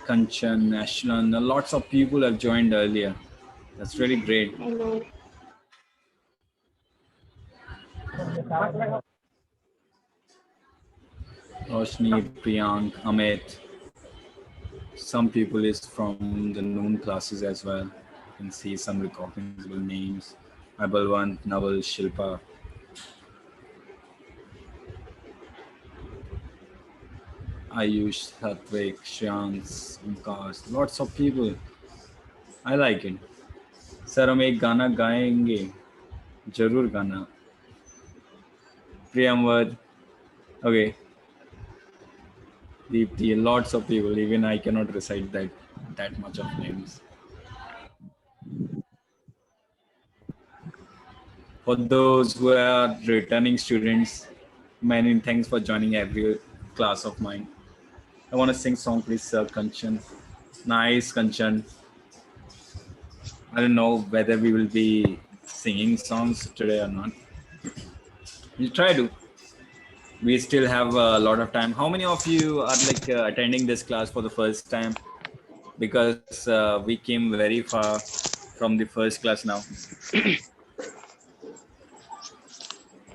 Kanchan, Ashlan, lots of people have joined earlier. That's really great. Hello. Roshni, Priyank, Amit. Some people is from the noon classes as well. You can see some recognizable names. Abalwan, Naval, Shilpa. Ayush, Satvik, Shyans, Vikas. Lots of people. I like it. Sir हम एक गाना गाएंगे जरूर गाना Priyamwad. Okay. Deepti, lots of people. Even I cannot recite that much of names. For those who are returning students, many thanks for joining every class of mine. I want to sing song, please, Kanchan. Nice, Kanchan. I don't know whether we will be singing songs today or not. We'll try to. We still have a lot of time. How many of you are like attending this class for the first time? Because we came very far from the first class now.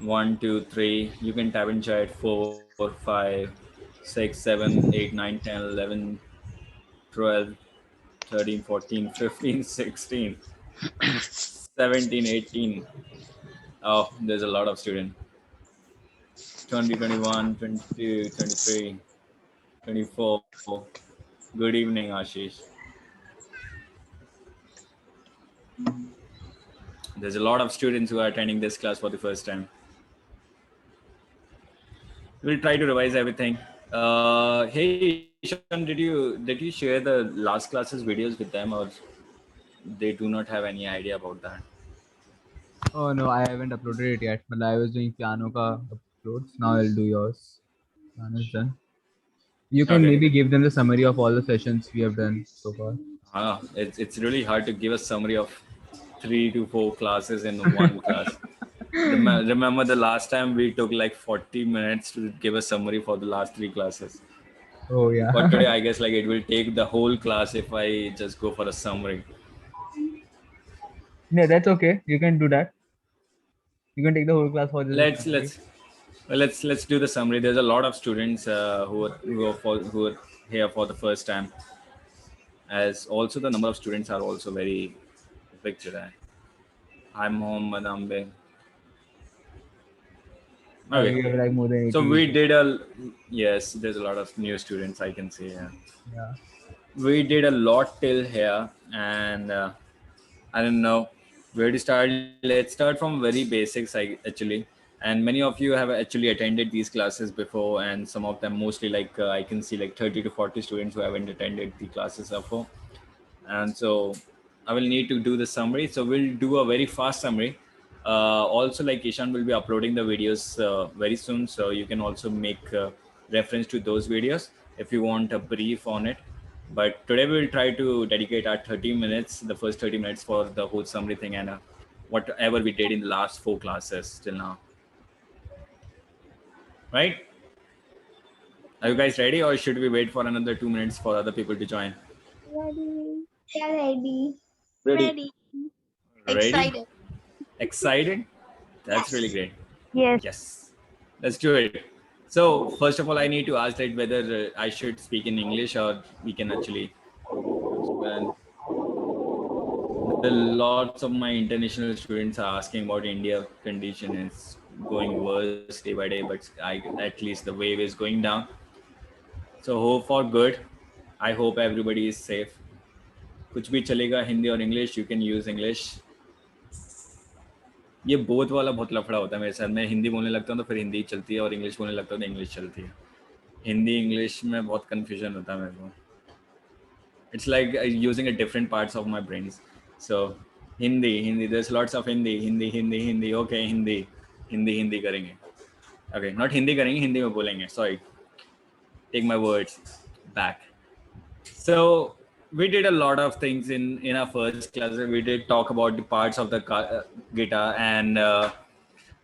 1, 2, 3. You can type in chat 4, 5, 6, 7, 8, 9, 10, 11, 12, 13, 14, 15, 16, 17, 18. Oh, there's a lot of students. 20, 21, 22, 23, 24. Good evening, Ashish. There's a lot of students who are attending this class for the first time. We'll try to revise everything. Hey, Ishan, did you share the last classes videos with them, or they do not have any idea about that? Oh no, I haven't uploaded it yet. But I was doing piano ka uploads. Now I'll do yours. Piano's done. You can Okay. maybe give them the summary of all the sessions we have done so far. It's really hard to give a summary of 3 to 4 classes in one class. Remember the last time we took like 40 minutes to give a summary for the last 3 classes. Oh yeah. But today I guess like it will take the whole class if I just go for a summary. Yeah, that's okay. You can do that. You can take the whole class for this. Let's do the summary. There's a lot of students who are here for the first time, as also the number of students are also very big today. I'm Mohammad Ambe. Okay. We have like more than 80. So we did yes, there's a lot of new students I can see. Yeah. We did a lot till here, and I don't know where to start. Let's start from very basics, actually. And many of you have actually attended these classes before, and some of them mostly like I can see like 30 to 40 students who haven't attended the classes before. And so I will need to do the summary. So we'll do a very fast summary. Also, like Ishan will be uploading the videos very soon, so you can also make reference to those videos if you want a brief on it. But today we will try to dedicate our 30 minutes, the first 30 minutes for the whole summary thing and whatever we did in the last 4 classes till now. Right? Are you guys ready, or should we wait for another 2 minutes for other people to join? Ready. Yeah, ready. Ready? Excited. Excited? That's Yes. really great. Yes. Yes. Let's do it. So first of all, I need to ask like whether I should speak in English or we can actually. And lots of my international students are asking about India condition. It's going worse day by day, but at least the wave is going down. So hope for good. I hope everybody is safe. कुछ भी चलेगा हिंदी और English. You can use English. ये both वाला बहुत लफड़ा होता है मेरे साथ. मैं हिंदी बोलने लगता हूँ तो फिर हिंदी चलती है और इंग्लिश बोलने लगता हूँ तो इंग्लिश चलती है. हिंदी इंग्लिश में बहुत कंफ्यूजन होता है मेरे को. It's like using a different parts of my brains. So Hindi, there's lots of Hindi. Okay, Hindi करेंगे. Okay, not Hindi करेंगे, हिंदी में बोलेंगे. Sorry, take my words back. So we did a lot of things in our first class. We did talk about the parts of the guitar, and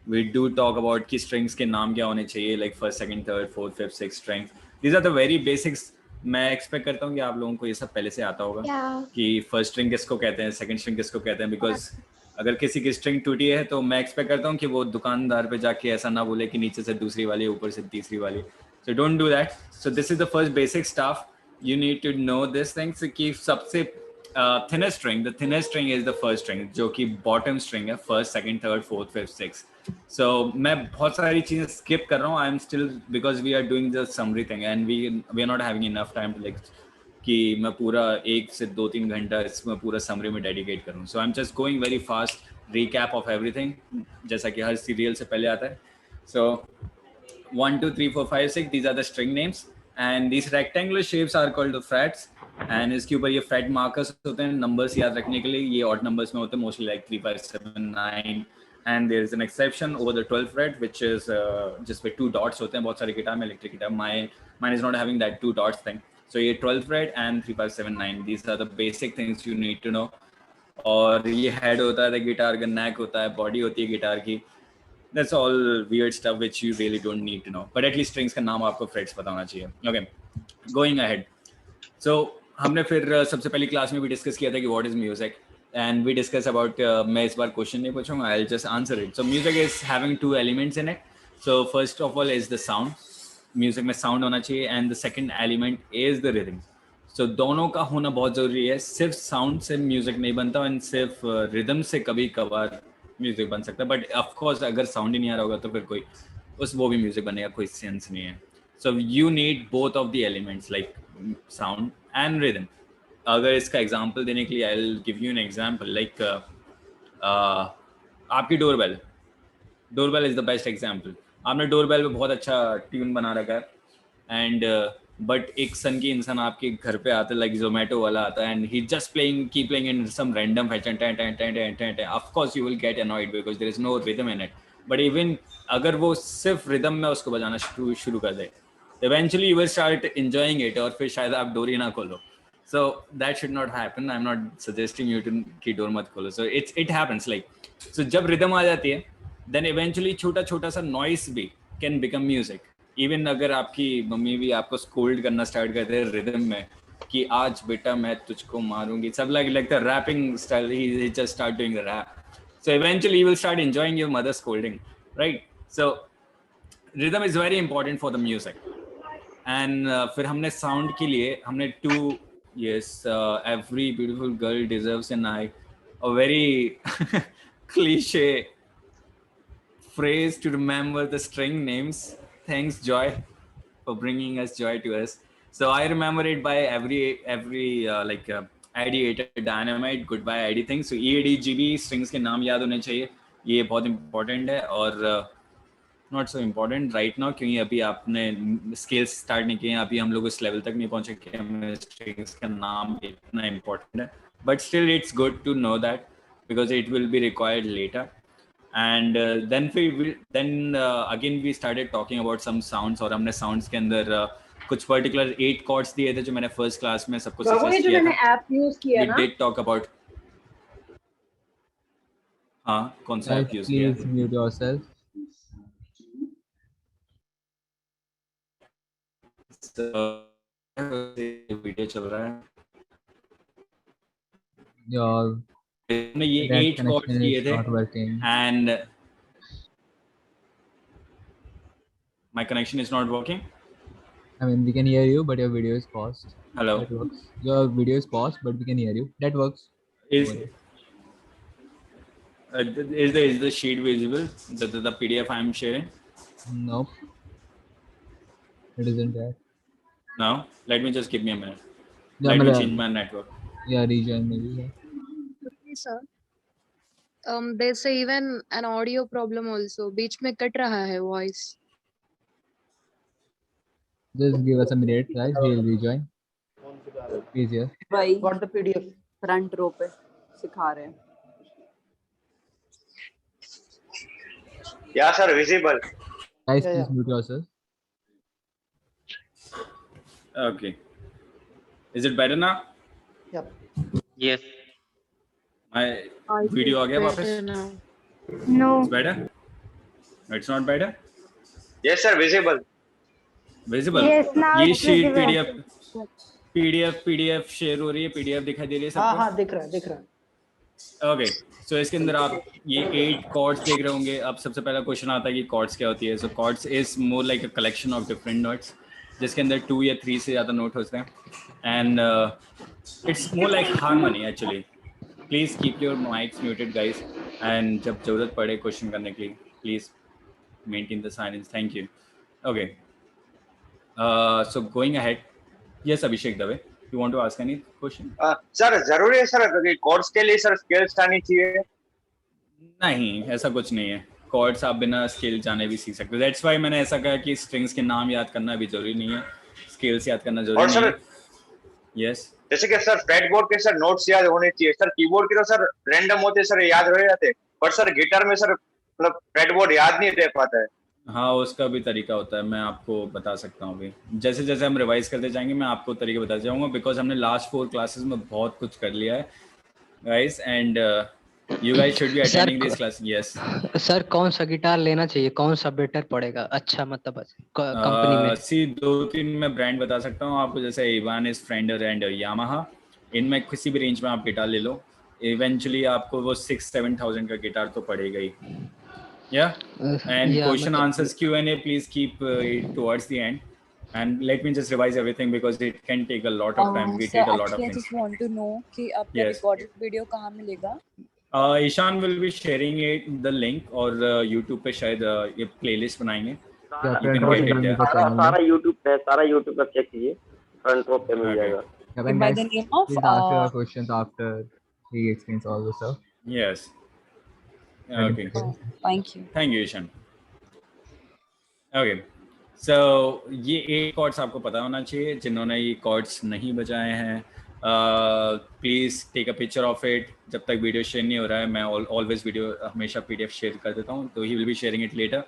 we do talk about कि strings के नाम क्या होने चाहिए, like first, second, third, fourth, fifth, sixth strings. These are the very basics. मैं expect करता हूँ कि आप लोगों को ये सब पहले से आता होगा Yeah. कि first string किसको कहते हैं, second string किसको कहते हैं, because अगर किसी की string टूटी है तो मैं expect करता हूँ कि वो दुकानदार पे जाके ऐसा ना बोले कि नीचे से दूसरी वाली, ऊपर से तीसरी वाली. So don't do that. So this is the first basic stuff. You need to know this thing. So कि सबसे thinnest string, the thinnest string is the first string, जो कि bottom string है, first, second, third, fourth, fifth, sixth. So मैं बहुत सारी चीजें skip कर रहा हूँ. I'm still, because we are doing the summary thing and we are not having enough time to like कि मैं पूरा 1 से 2-3 घंटा इसमें पूरा summary में dedicate करूँ. So I'm just going very fast, recap of everything, जैसा कि हर serial से पहले आता है. So 1, 2, 3, 4, 5, 6, these are the string names, and these rectangular shapes are called the frets. And इसके ऊपर ये fret markers होते हैं numbers याद रखने के लिए. ये odd numbers में होते हैं mostly like 3, 5, 7, 9. And there is an exception over the 12th fret, which is just with 2 dots होते हैं बहुत सारे गिटार में, electric guitar. Mine is not having that 2 dots thing. So ये 12th fret and 3, 5, 7, 9. These are the basic things you need to know. और ये head होता है गिटार का, neck होता है, body होती है गिटार की. That's all weird stuff which you really don't need to know. But at least strings का नाम आपको frets पता होना चाहिए. Okay, going ahead. So हमने फिर सबसे पहली क्लास में भी डिस्कस किया था कि what is music, and we discuss about मैं इस बार क्वेश्चन नहीं पूछूंगा, I'll just answer it. So music is having 2 elements in it. So first of all is the sound. Music में sound होना चाहिए, and the second element is the rhythm. So दोनों का होना बहुत ज़रूरी है. सिर्फ sound से music नहीं बनता, and सिर्फ rhythm से कभी कभार म्यूजिक बन सकता है. बट ऑफ कोर्स अगर साउंड ही नहीं आ रहा होगा तो फिर कोई वो भी म्यूजिक बनेगा, कोई सेंस नहीं है. So you need both of the elements like sound and rhythm. अगर इसका एग्जांपल देने के लिए I will give you an example like आपकी doorbell is the best example. आपने डोरबेल पे बहुत अच्छा ट्यून बना रखा है, एंड बट एक सन की इंसान आपके घर पे आता है, लाइक जोमेटो वाला आता है, and he just keep playing in some random fashion. Of course you will get annoyed because there is no rhythm in it. But even अगर वो सिर्फ रिदम में उसको बजाना शुरू कर दे, eventually you will start enjoying it, और फिर शायद आप डोर ही ना खोलो. So that should not happen. I'm not suggesting you to कि डोर मत खोलो. So it happens like, so जब रिदम आ जाती है, then eventually छोटा सा noise भी can become music. Even अगर आपकी मम्मी भी आपको scold करना start करते हैं रिदम में कि आज बेटा मैं तुझको मारूंगी, सब like the rapping style, he just start doing the rap. So eventually you will start enjoying your mother scolding, right? So rhythm is very important for the music. And फिर हमने sound के लिए हमने 2, yes, every beautiful girl deserves an eye, a very cliche phrase to remember the string names. Thanks Joy for bringing us joy to us. So I remember it by every like ideator dynamite, goodbye ID thing. So EADGB strings के नाम याद होने चाहिए, ये बहुत important है. और not so important right now, क्योंकि अभी आपने स्केल्स स्टार्ट नहीं किए, अभी हम लोग उस लेवल तक नहीं पहुंचे कि हमें स्ट्रिंग्स का नाम इतना इम्पोर्टेंट है. But still it's good to know that because it will be required later. And then again we started talking about some sounds, और हमने साउंड्स के अंदर कुछ पर्टिकुलर 8 कॉर्ड्स दिए थे जो मैंने फर्स्ट क्लास में सबको सजेस्ट किया था. ऐप यूज किया ना, वी डिड टॉक अबाउट. हाँ, कौन सा ऐप यूज किया? Please mute yourself. वीडियो चल रहा है. Your हमने ये internet 8 कॉर्ड्स connection दिए is थे, not working. and my connection is not working. I mean, we can hear you, but your video is paused. Hello. That works. Your video is paused, but we can hear you. That works. Is the sheet visible? The PDF I am sharing? Nope. It isn't there. No. Let me just give me a minute. Yeah, Let me मतलब- change my network. Yeah, rejoin maybe. Yeah. Okay, sir. There's even an audio problem also. बीच में cut रहा है voice. Just give us a minute, guys. We'll rejoin. Please, yeah. भाई got the PDF front row पे सिखा रहे हैं. Yeah, sir, visible. Guys, please mute yourself. Okay. Is it better now? Yes. My video आ गया वापस? No. It's better? It's not better. Yes, sir. Visible. Visible. Yes, now ये it's sheet visible. PDF share हो रही है, PDF दिखाई दे रही है हाँ सबको? हाँ दिख रहा है। ओके, सो इसके अंदर आप ये 8 chords देख रहे होंगे। अब सबसे पहला क्वेश्चन आता है कि chords क्या होती है। सो chords is more like a collection of different notes, जिसके अंदर 2 या 3 से ज़्यादा नोट होते हैं। And it's more like harmony actually. Please keep your mics muted guys, and जब जरूरत पड़े क्वेश्चन करने के लिए please maintain the silence. Thank you. Okay, so going ahead, yes Abhishek Dave, you want to ask any question? Sir जरूरी है sir कि course के लिए सर स्किल्स आनी चाहिए? नहीं, ऐसा कुछ नहीं है। कॉर्ड्स आप बिना स्केल जाने भी सीख सकते हो। दैट्स व्हाई मैंने ऐसा कहा कि स्ट्रिंग्स के नाम याद करना भी जरूरी नहीं है, स्केल्स याद करना जरूरी नहीं है। यस, जैसे कि सर फ्रेटबोर्ड के सर नोट्स याद होने चाहिए सर, कीबोर्ड के तो सर रैंडम होते सर याद रह जाते, पर सर गिटार में सर मतलब फ्रेटबोर्ड याद नहीं रह पाता है। हाँ, उसका भी तरीका होता है, मैं आपको बता सकता हूँ अभी। जैसे जैसे हम रिवाइज करते जाएंगे मैं आपको तरीके बताता जाऊँगा, बिकॉज हमने लास्ट 4 क्लासेस में बहुत कुछ कर लिया है guys, and you guys should be attending this class. Yes sir, कौन सा गिटार लेना चाहिए, कौन सा बेटर पड़ेगा? अच्छा मतलब कंपनी में सी 2-3 मैं ब्रांड बता सकता हूँ आपको, जैसे इवानिस, फेंडर एंड यामाहा। इनमें किसी भी रेंज में आप गिटार ले लो, इवेंचुअली आपको वो 6-7,000 का गिटार तो पड़ेगा ही। Yeah, and question answers Q&A, please keep it towards the end, and let me just revise everything because it can take a lot of time. We did a lot of things. I just want to know कि आपका recorded video कहाँ मिलेगा? Ishan will be sharing it the link, और YouTube पे शायद ये playlist बनाएंगे। सारा YouTube पर चेक कीजिए, फ्रंट रो पे मिल जाएगा। By the name of please ask your questions after he explains all the stuff. Yes. Okay. Thank you. Thank you, Ishan. Okay. So ये 8 chords आपको पता होना चाहिए। जिन्होंने ये chords नहीं बजाए हैं, please take a picture of it. जब तक वीडियो शेयर नहीं हो रहा है, मैं ऑलवेज वीडियो हमेशा PDF शेयर कर देता हूँ, तो he will be sharing it later.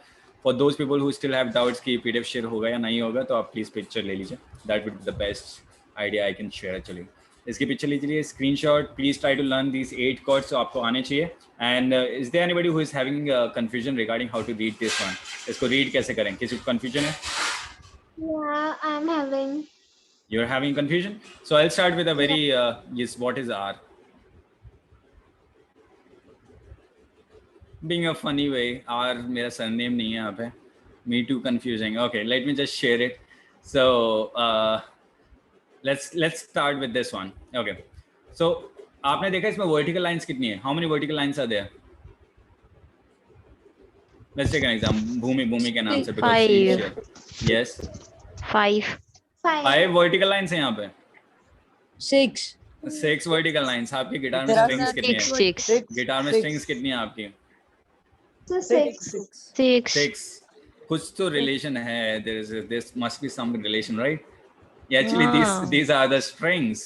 For those people who still have doubts कि PDF शेयर होगा या नहीं होगा, तो आप प्लीज़ पिक्चर ले लीजिए। That would be the best idea I can share. चलिए इसकी पिक्चर लीजिए, screenshot. Please try to learn these 8 chords, तो आपको आने चाहिए। And is there anybody who is having confusion regarding how to read this one? इसको read कैसे करें, किसी को कंफ्यूजन है? Yeah, I'm having. You're having confusion? So I'll start with a very yes, what is R? Being a funny way, R मेरा surname नहीं है यहाँ पे। Me too confusing. Okay, let me just share it. So let's start with this one. Okay. So आपने देखा इसमें vertical lines कितनी है? How many vertical lines are there? Let's take an example. भूमि के नाम से, because she is here. Yes. 5 vertical lines हैं यहाँ पे। 6 vertical lines। आपके गिटार में strings कितनी है? 6 गिटार में strings कितनी है आपकी? 6 कुछ तो relation है। There must be some relation, right? Yeah, actually these are the strings.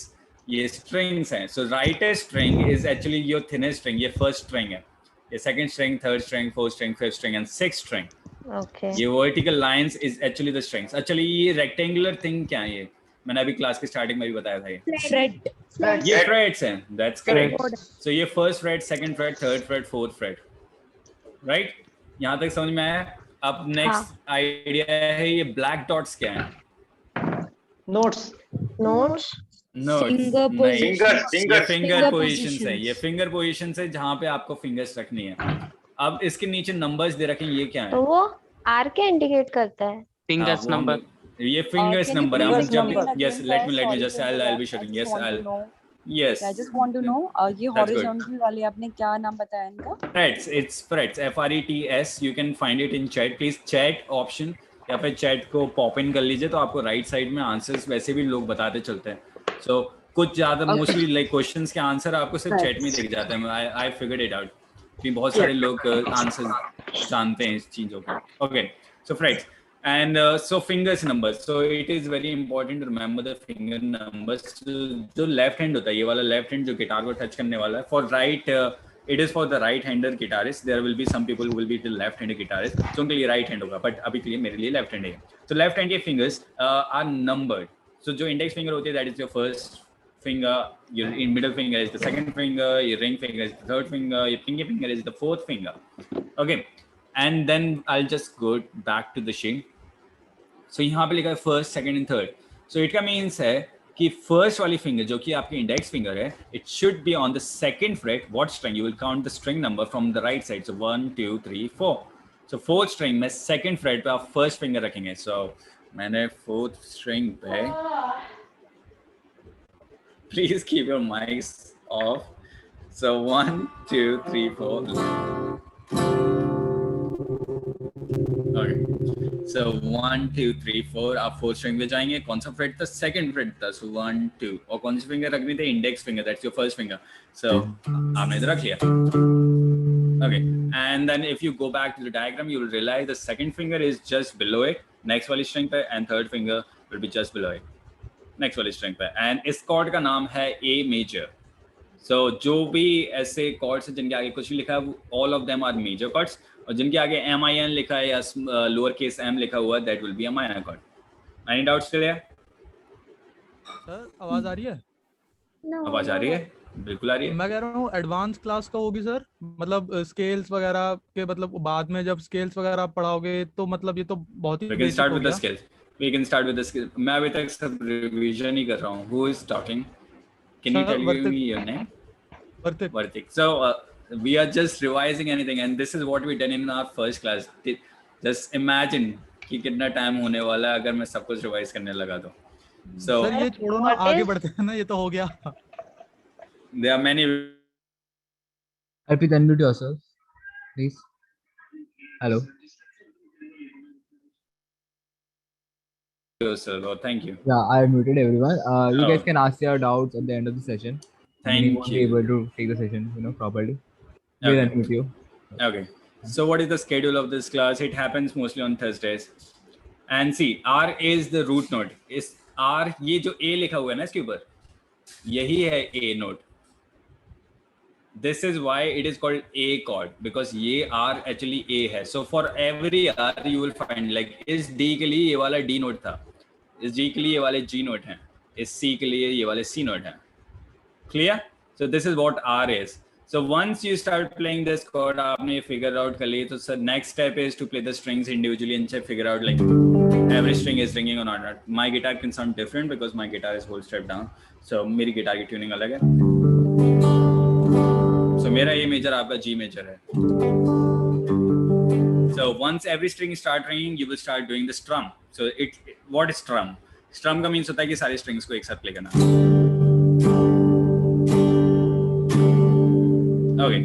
ये strings हैं। So rightest string is actually your thinnest string. ये first string है। ये second string, third string, fourth string, fifth string and sixth string. Okay. ये vertical lines is actually the strings. Actually ये rectangular thing क्या है? ये मैंने अभी क्लास के स्टार्टिंग में भी बताया था। ये frets हैं। That's correct. So ये first fret, second fret, third fret, fourth fret. Right? यहाँ तक समझ में आया? अब next idea है, ये black dots क्या है? Notes. फिंगर पोजीशन है। ये फिंगर पोजीशन है जहाँ पे आपको फिंगर्स रखनी है। अब इसके नीचे नंबर्स दे रखे हैं, ये क्या है? तो वो R क्या इंडिकेट करता है? Fingers number. ये फिंगर्स नंबर है। जब yes let me just I'll be showing. Yes, I just want to know ये horizontal वाले आपने क्या नाम बताया इनका? frets. It's frets, FRETS. You can find it in chat. Please chat option या फिर चैट को पॉप इन कर लीजिए, तो आपको राइट साइड में आंसर्स वैसे भी लोग बताते चलते हैं। सो कुछ ज़्यादा मोस्टली लाइक क्वेश्चंस के आंसर आपको सिर्फ चैट में दिख जाते हैं। आई फिगर्ड इट आउट कि बहुत सारे लोग आंसर जानते हैं इस चीज़ों को। Okay, so friends and so fingers numbers. So it is very important to remember the finger numbers. जो लेफ्ट हैंड होता है, ये वाला लेफ्ट हैंड जो गिटार को टच करने वाला है, for right it is for the right hander guitarist. There will be some people who will be the left handed guitarist, so उनके लिए right hand होगा, but अभी के लिए मेरे लिए left hand है। So left hand के fingers are numbered. So जो index finger होती है, that is your first finger, your middle finger is the second finger, your ring finger is the third finger, your pinky finger is the fourth finger. Okay, and then I'll just go back to the sheet. So यहाँ पे लिखा है first, second and third. So it का means है कि first वाली finger जो कि आपकी index finger है, it should be on the second fret. What string? You will count the string number from the right side. So 1, 2, 3, 4. So fourth string में second fret पे आप first finger रखेंगे. So मैंने fourth string पे, please keep your mics off. So 1, 2, 3, 4. Okay. So 1, 2, 3, 4 आप fourth string पे जाएंगे. कौन सा फ्रेट था? सेकंड फ्रेट था. So 1, 2 और कौन सी फिंगर रखनी थी? Index finger. That's your first finger. So आपने इधर रख लिया. Okay. And then if you go back to the diagram, you will realize the second finger is just below it. Next वाली स्ट्रिंग पे, and third finger will be just below it. Next वाली string पे. And इस cord का नाम है A major. So जो भी ऐसे कॉर्ड्स हैं जिनके आगे कुछ भी लिखा है, all of them are major chords. और जिनके आगे MIN लिखा है या लोअर केस m लिखा हुआ है, that will be a minor chord. Any doubts still here? Sir आवाज आ रही है? आवाज आ रही है? बिल्कुल आ रही है. मैं कह रहा हूँ एडवांस क्लास का होगी सर, मतलब स्केल्स वगैरह के, मतलब बाद में जब स्केल्स वगैरह पढ़ाओगे तो मतलब ये तो बहुत ही We can basic start हो with the गया. skills. We can start with the skills. मैं अभी तक सब रिवीजन ही कर रहा हूँ. Who is talking? Can you Sir, tell Vartik. me your name? Vartik. Vartik. So we are just revising anything, and this is what we done in our first class. Just imagine कि कितना time होने वाला है अगर मैं सब कुछ revise करने लगा तो. So सर ये छोड़ो ना, आगे बढ़ते हैं ना, ये तो हो गया. there are many. Please unmute yourself, please. Hello. Sir, oh, thank you. Yeah, I muted everyone. You Oh. guys can ask your doubts at the end of the session. We Thank won't be you. able to take the session, properly. We'll Okay. unmute you. Okay. So what is the schedule of this class? It happens mostly on Thursdays. And see, R is the root node. इस R ये जो A लिखा हुआ है ना इसके ऊपर, यही है A node. This is why it is called A chord, because ये R actually A है. So for every R you will find like इस D के लिए ये वाला D node था, इस G के लिए ये वाले G node हैं, इस C के लिए ये वाले C node हैं. Clear? So this is what R is. So once you start playing this chord, आपने figure out कर लिए, तो sir next step is to play the strings individually and figure out like every string is ringing or not. My guitar can sound different because my guitar is whole step down. So मेरी guitar की tuning अलग है. So मेरा A major आपका G major है. So once every string start ringing, you will start doing the strum. So what is strum? Strum का means होता है कि सारी strings को एक साथ play करना. Okay,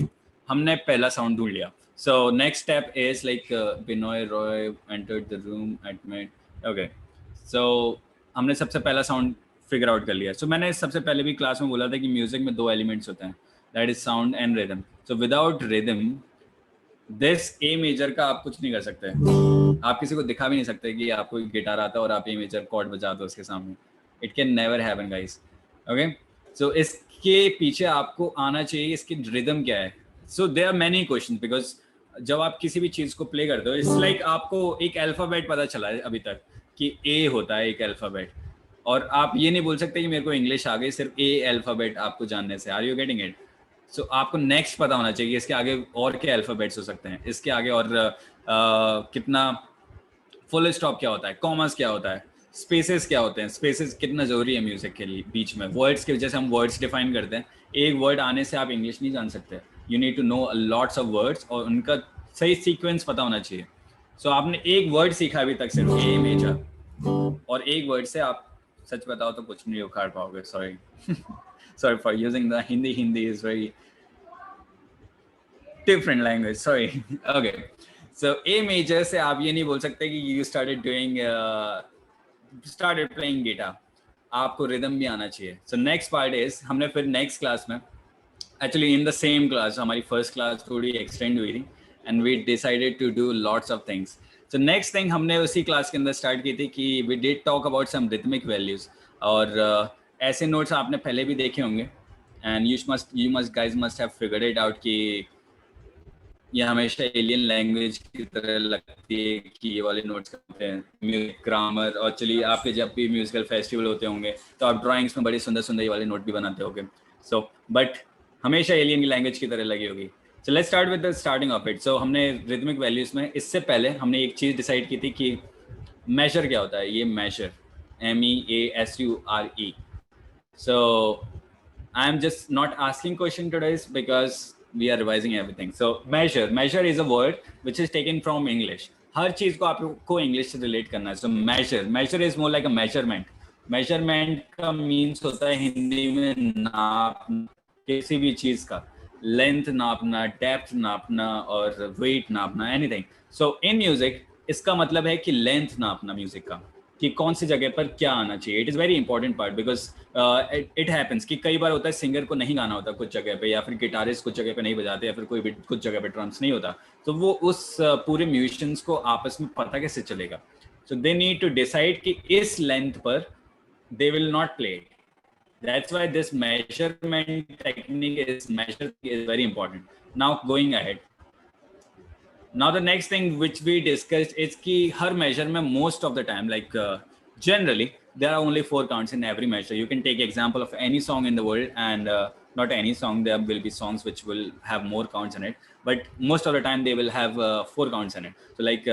हमने पहला साउंड ढूंढ लिया. So next step is like Binoy Roy entered the room at mid. Okay, so हमने सबसे पहला साउंड फिगर आउट कर लिया. So मैंने सबसे पहले भी क्लास में बोला था कि म्यूजिक में दो एलिमेंट्स होते हैं, that is sound and rhythm. So without rhythm, this A major का आप कुछ नहीं कर सकते. आप किसी को दिखा भी नहीं सकते कि आपको गिटार आता है और आप A major कॉर्ड बजा दो उसके सामने. It can never happen, guys. Okay, so इसके पीछे आपको आना चाहिए इसकी रिदम क्या है. So there are many questions because जब आप किसी भी चीज को प्ले करते हो, इट्स लाइक आपको एक अल्फाबेट पता चला है अभी तक कि A होता है एक अल्फाबेट, और आप ये नहीं बोल सकते कि मेरे को इंग्लिश आ गई सिर्फ A अल्फाबेट आपको जानने से. Are you getting it? So आपको नेक्स्ट पता होना चाहिए इसके आगे और क्या अल्फाबेट्स हो सकते हैं, इसके आगे और कितना फुल स्टॉप क्या होता है, कॉमर्स क्या होता है, स्पेसेस क्या होते हैं, स्पेसेस कितना जरूरी है म्यूजिक के लिए. बीच में वर्ड्स के जैसे हम वर्ड्स डिफाइन करते हैं, एक वर्ड आने से आप इंग्लिश नहीं जान सकते. You need to know lots of words और उनका सही सीक्वेंस पता होना चाहिए. सो आपने एक वर्ड सीखा अभी तक सिर्फ ए मेजर, और एक वर्ड से आप सच बताओ तो कुछ नहीं उखाड़ पाओगे. Sorry sorry for using the Hindi is very different language, sorry. Okay, so A major से आप ये नहीं बोल सकते कि you started playing guitar, आपको rhythm भी आना चाहिए. So next part is हमने फिर next class में actually in the same class, हमारी first class थोड़ी extend हुई थी and we decided to do lots of things. So next thing हमने उसी class के अंदर start की थी कि we did talk about some rhythmic values, और ऐसे नोट्स आपने पहले भी देखे होंगे and you must guys must have figured it out कि ये हमेशा एलियन लैंग्वेज की तरह लगती है कि ये वाले नोट्स करते हैं म्यूजिक ग्रामर. और चलिए आपके जब भी म्यूजिकल फेस्टिवल होते होंगे तो आप ड्राइंग्स में बड़ी सुंदर सुंदर ये वाले नोट भी बनाते होंगे. सो बट हमेशा एलियन की लैंग्वेज की तरह लगी होगी. So let's start with the starting of it. So हमने rhythmic values में इससे पहले हमने एक चीज डिसाइड की थी कि measure क्या होता है. ये measure, MEASURE. So I'm just not asking question today because we are revising everything. So measure is a word which is taken from English. हर चीज को आपको इंग्लिश से रिलेट करना है. So measure is more like a measurement. Measurement का means होता है हिंदी में नाप किसी भी चीज का, लेंथ नापना, डेप्थ नापना और वेट नापना, एनीथिंग. सो इन म्यूजिक इसका मतलब है कि लेंथ नापना म्यूजिक का, कि कौन सी जगह पर क्या आना चाहिए. It is very important part because it happens कि कई बार होता है सिंगर को नहीं गाना होता कुछ जगह पे, या फिर गिटारिस्ट कुछ जगह पे नहीं बजाते, या फिर कोई भी कुछ जगह पे ड्रम्स नहीं होता. तो वो उस पूरे म्यूजिशियंस को आपस में पता कैसे चलेगा. सो दे नीड टू डिसाइड कि इस लेंथ पर they will not play. That's why this measurement technique is very important. Now going ahead. Now the next thing which we discussed is कि हर measure में most of the time, like generally there are only 4 counts in every measure. You can take example of any song in the world, and not any song, there will be songs which will have more counts in it, but most of the time they will have 4 counts in it. So like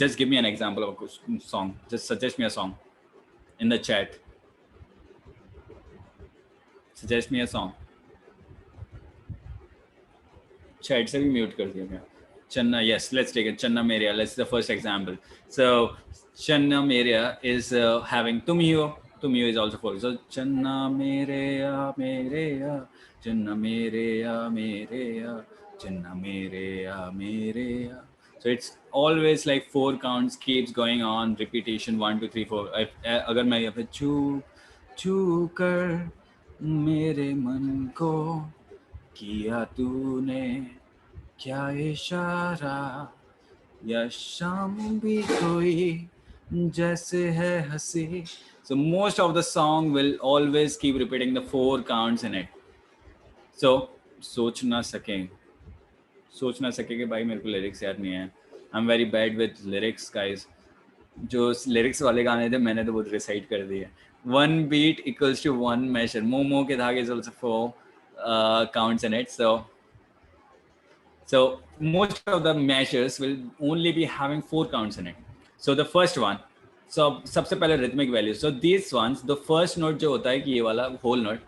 just give me an example of a song. Just suggest me a song in the chat. Suggest me a song. Chat se bhi mute kar diya main. Channa, yes, let's take it. Channa Meria, let's the first example. So Channa Meria is having Tum hi ho. Tum hi ho is also 4. So Channa Meria, Meria, Channa Meria, Meria, Channa Meria, Meria. So it's always like 4 counts, keeps going on, repetition 1 2 3 4. अगर मैं यहाँ पे छू कर मेरे मन को किया तूने क्या इशारा, या शाम भी कोई जैसे है हंसी. So most of the song will always keep repeating the 4 counts in it. So सोच ना सके कि भाई मेरे को लिरिक्स याद नहीं है. I am very bad with lyrics guys. जो लिरिक्स वाले गाने थे मैंने तो वो रिसाइट कर दिए. 1 beat equals to 1 measure. Momo के धागे is also 4 counts in it. So most of the measures will only be having 4 counts in it. So the first one, so सबसे पहले rhythmic values. So these ones, the first note जो होता है कि ये वाला whole note,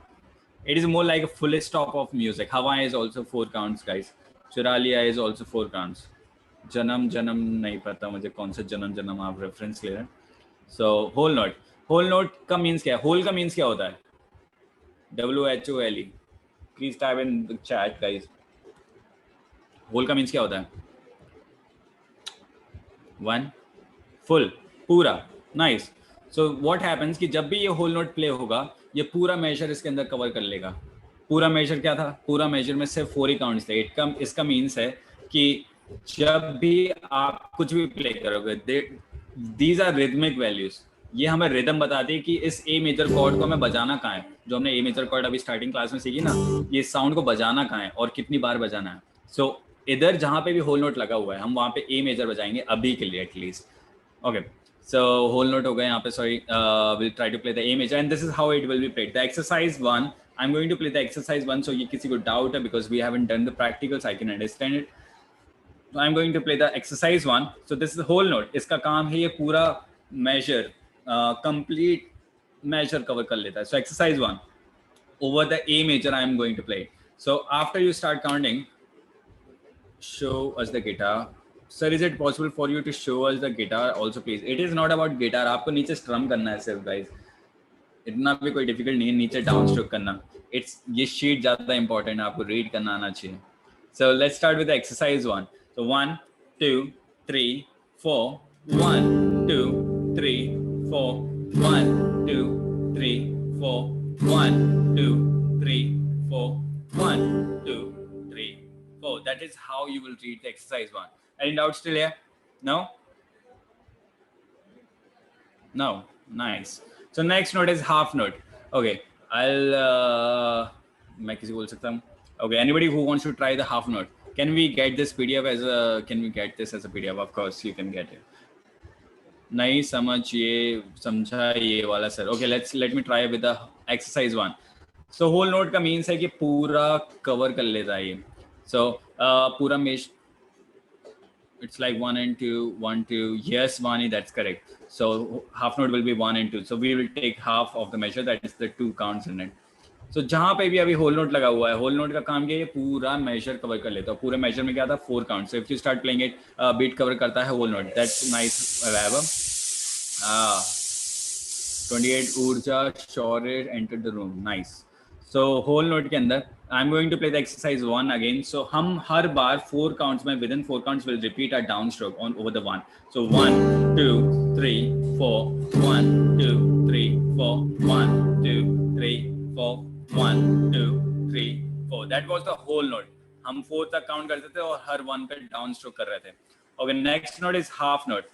it is more like a full stop of music. Hawaii is also 4 counts guys. Churalia is also 4 counts. Janam नहीं पता मुझे कौन सा जनम आप रेफरेंस ले रहे हैं. So whole note का मीन्स क्या है? whole का मीन्स क्या होता है? WHOLE. Please type in the chat guys. whole का मीन्स क्या होता है? 1 full, पूरा. Nice. So what happens कि जब भी ये whole note play होगा, ये पूरा measure इसके अंदर कवर कर लेगा. पूरा measure क्या था? पूरा measure में सिर्फ 4 ही counts थे. इसका मीन्स है कि जब भी आप कुछ भी प्ले करोगे, these are rhythmic values. ये हमें रिदम बताती है कि इस ए मेजर कॉर्ड को हमें बजाना कहाँ है. जो हमने ए मेजर कॉर्ड अभी स्टार्टिंग क्लास में सीखी ना, ये साउंड को बजाना कहाँ है और कितनी बार बजाना है. सो इधर जहाँ पे भी होल नोट लगा हुआ है हम वहाँ पे ए मेजर बजाएंगे अभी के लिए at least. Okay, so whole note हो गए यहाँ पे. Sorry, will try to play the A major and this is how it will be played. The exercise 1, I am going to play the exercise 1. So ये किसी को doubt है because we haven't done the practicals, I can understand it. So I'm going to play the exercise 1. So this is the whole note. इसका काम है ये पूरा measure, complete measure cover कर लेता है. So exercise 1, over the A major I am going to play. So after you start counting, show us the guitar. Sir, is it possible for you to show us the guitar also please? It is not about guitar. आपको नीचे strum करना है सिर्फ guys. इतना भी कोई difficult नहीं है नीचे down stroke करना. ये sheet ज़्यादा important है, आपको read करना आना चाहिए. So let's start with the exercise 1. So 1 2 3 4 1 2 3 4 1 2 3 4 1 2 3 4 1 2 3 4. That is how you will read the exercise 1. Any doubts still here? No? No. Nice. So next note is half note. Okay, I'll मैं किसी को बोल सकता हूँ. Okay, anybody who wants to try the half note, can we get this PDF as a, can we get this as a PDF? Of course you can get it. नहीं समझा ये वाला sir. Okay, let me try with the exercise 1. So whole note का means है कि पूरा cover कर लेता है ये. सो पूरा mesh, it's like 1 and 2, 1 2. Yes, Vani, that's correct. So half note will be 1 and 2. So we will take half of the measure, that is the 2 counts in it. So जहाँ पे भी अभी होल नोट लगा हुआ है, whole note का काम क्या है, ये पूरा मेजर कवर कर लेता है. पूरे मेजर में क्या था, 4 count. So if you start playing it, beat cover करता है होल नोट. That's nice. 28 ऊर्जा शौर्य entered the room. Nice. So whole note के अंदर I'm going to play the exercise 1 again. So हम हर बार 4 counts में, within 4 counts will repeat our downstroke on over the 1. So 1 2 3 4 1 2 3 4 1 2 3 4 1 2 3 4. That was the whole note. हम 4 तक count करते थे और हर 1 पे डाउनस्ट्रोक कर रहे थे. Okay, next note is half note.